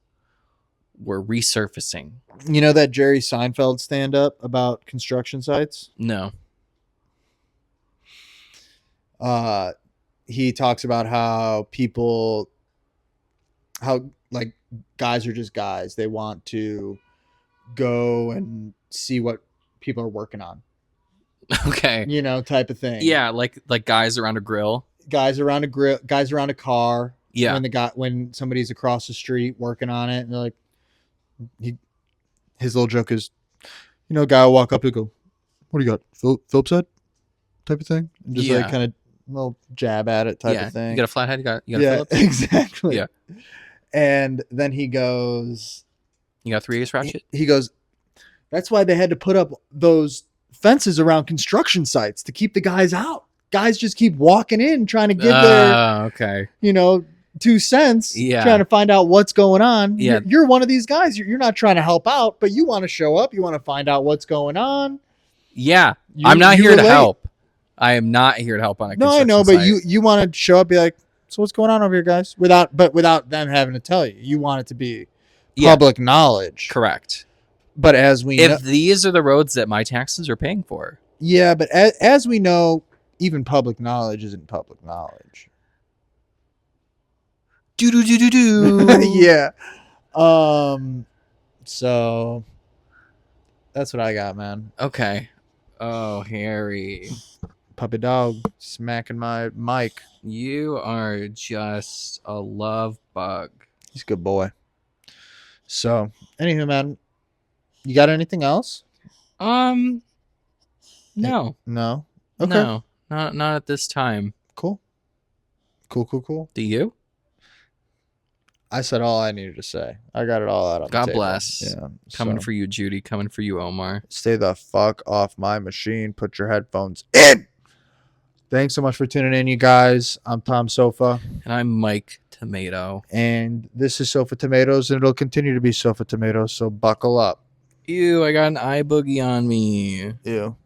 We're resurfacing. you know that Jerry Seinfeld stand up about construction sites? No. He talks about how like guys are just guys. They want to go and see what people are working on, Okay. you know, type of thing. Yeah, like guys around a grill. Guys around a grill, guys around a car. Yeah. When somebody's across the street working on it, and they're like, his little joke is, you know, a guy will walk up and go, "What do you got, Phillips head?" type of thing, and just Yeah. like kind of little jab at it type Yeah. of thing. You got a flathead? You got a Yeah, Phillips? exactly. Yeah. And then he goes, You got 3/8 ratchet? he goes, that's why they had to put up those fences around construction sites to keep the guys out. Guys just keep walking in trying to give their, Okay. 2 cents, Yeah. trying to find out what's going on. Yeah. You're one of these guys. You're not trying to help out, but you want to show up. You want to find out what's going on. Yeah. You- I'm not you here to relate. help. I am not here to help on a No, I construction know, but site. you want to show up, be like, so what's going on over here, guys? Without them having to tell you. You want it to be Yeah. public knowledge. Correct. But as we know, If these are the roads that my taxes are paying for. yeah, but as we know, even public knowledge isn't public knowledge. Do do do do do. Yeah. So that's what I got, man. Okay. Oh, Harry. Puppy dog smacking my mic. You are just a love bug. He's a good boy. So, anywho, man, you got anything else? No. No. Okay. No. Not at this time. Cool. Cool. Do you? I said all I needed to say. I got it all out on the God table. bless. Yeah. Coming so, for you, Judy. Coming for you, Omar. stay the fuck off my machine. Put your headphones in. Thanks so much for tuning in, you guys. I'm Tom Sofa. And I'm Mike Tomato. And this is Sofa Tomatoes, and it'll continue to be Sofa Tomatoes, so buckle up. Ew, I got an eye boogie on me. Ew.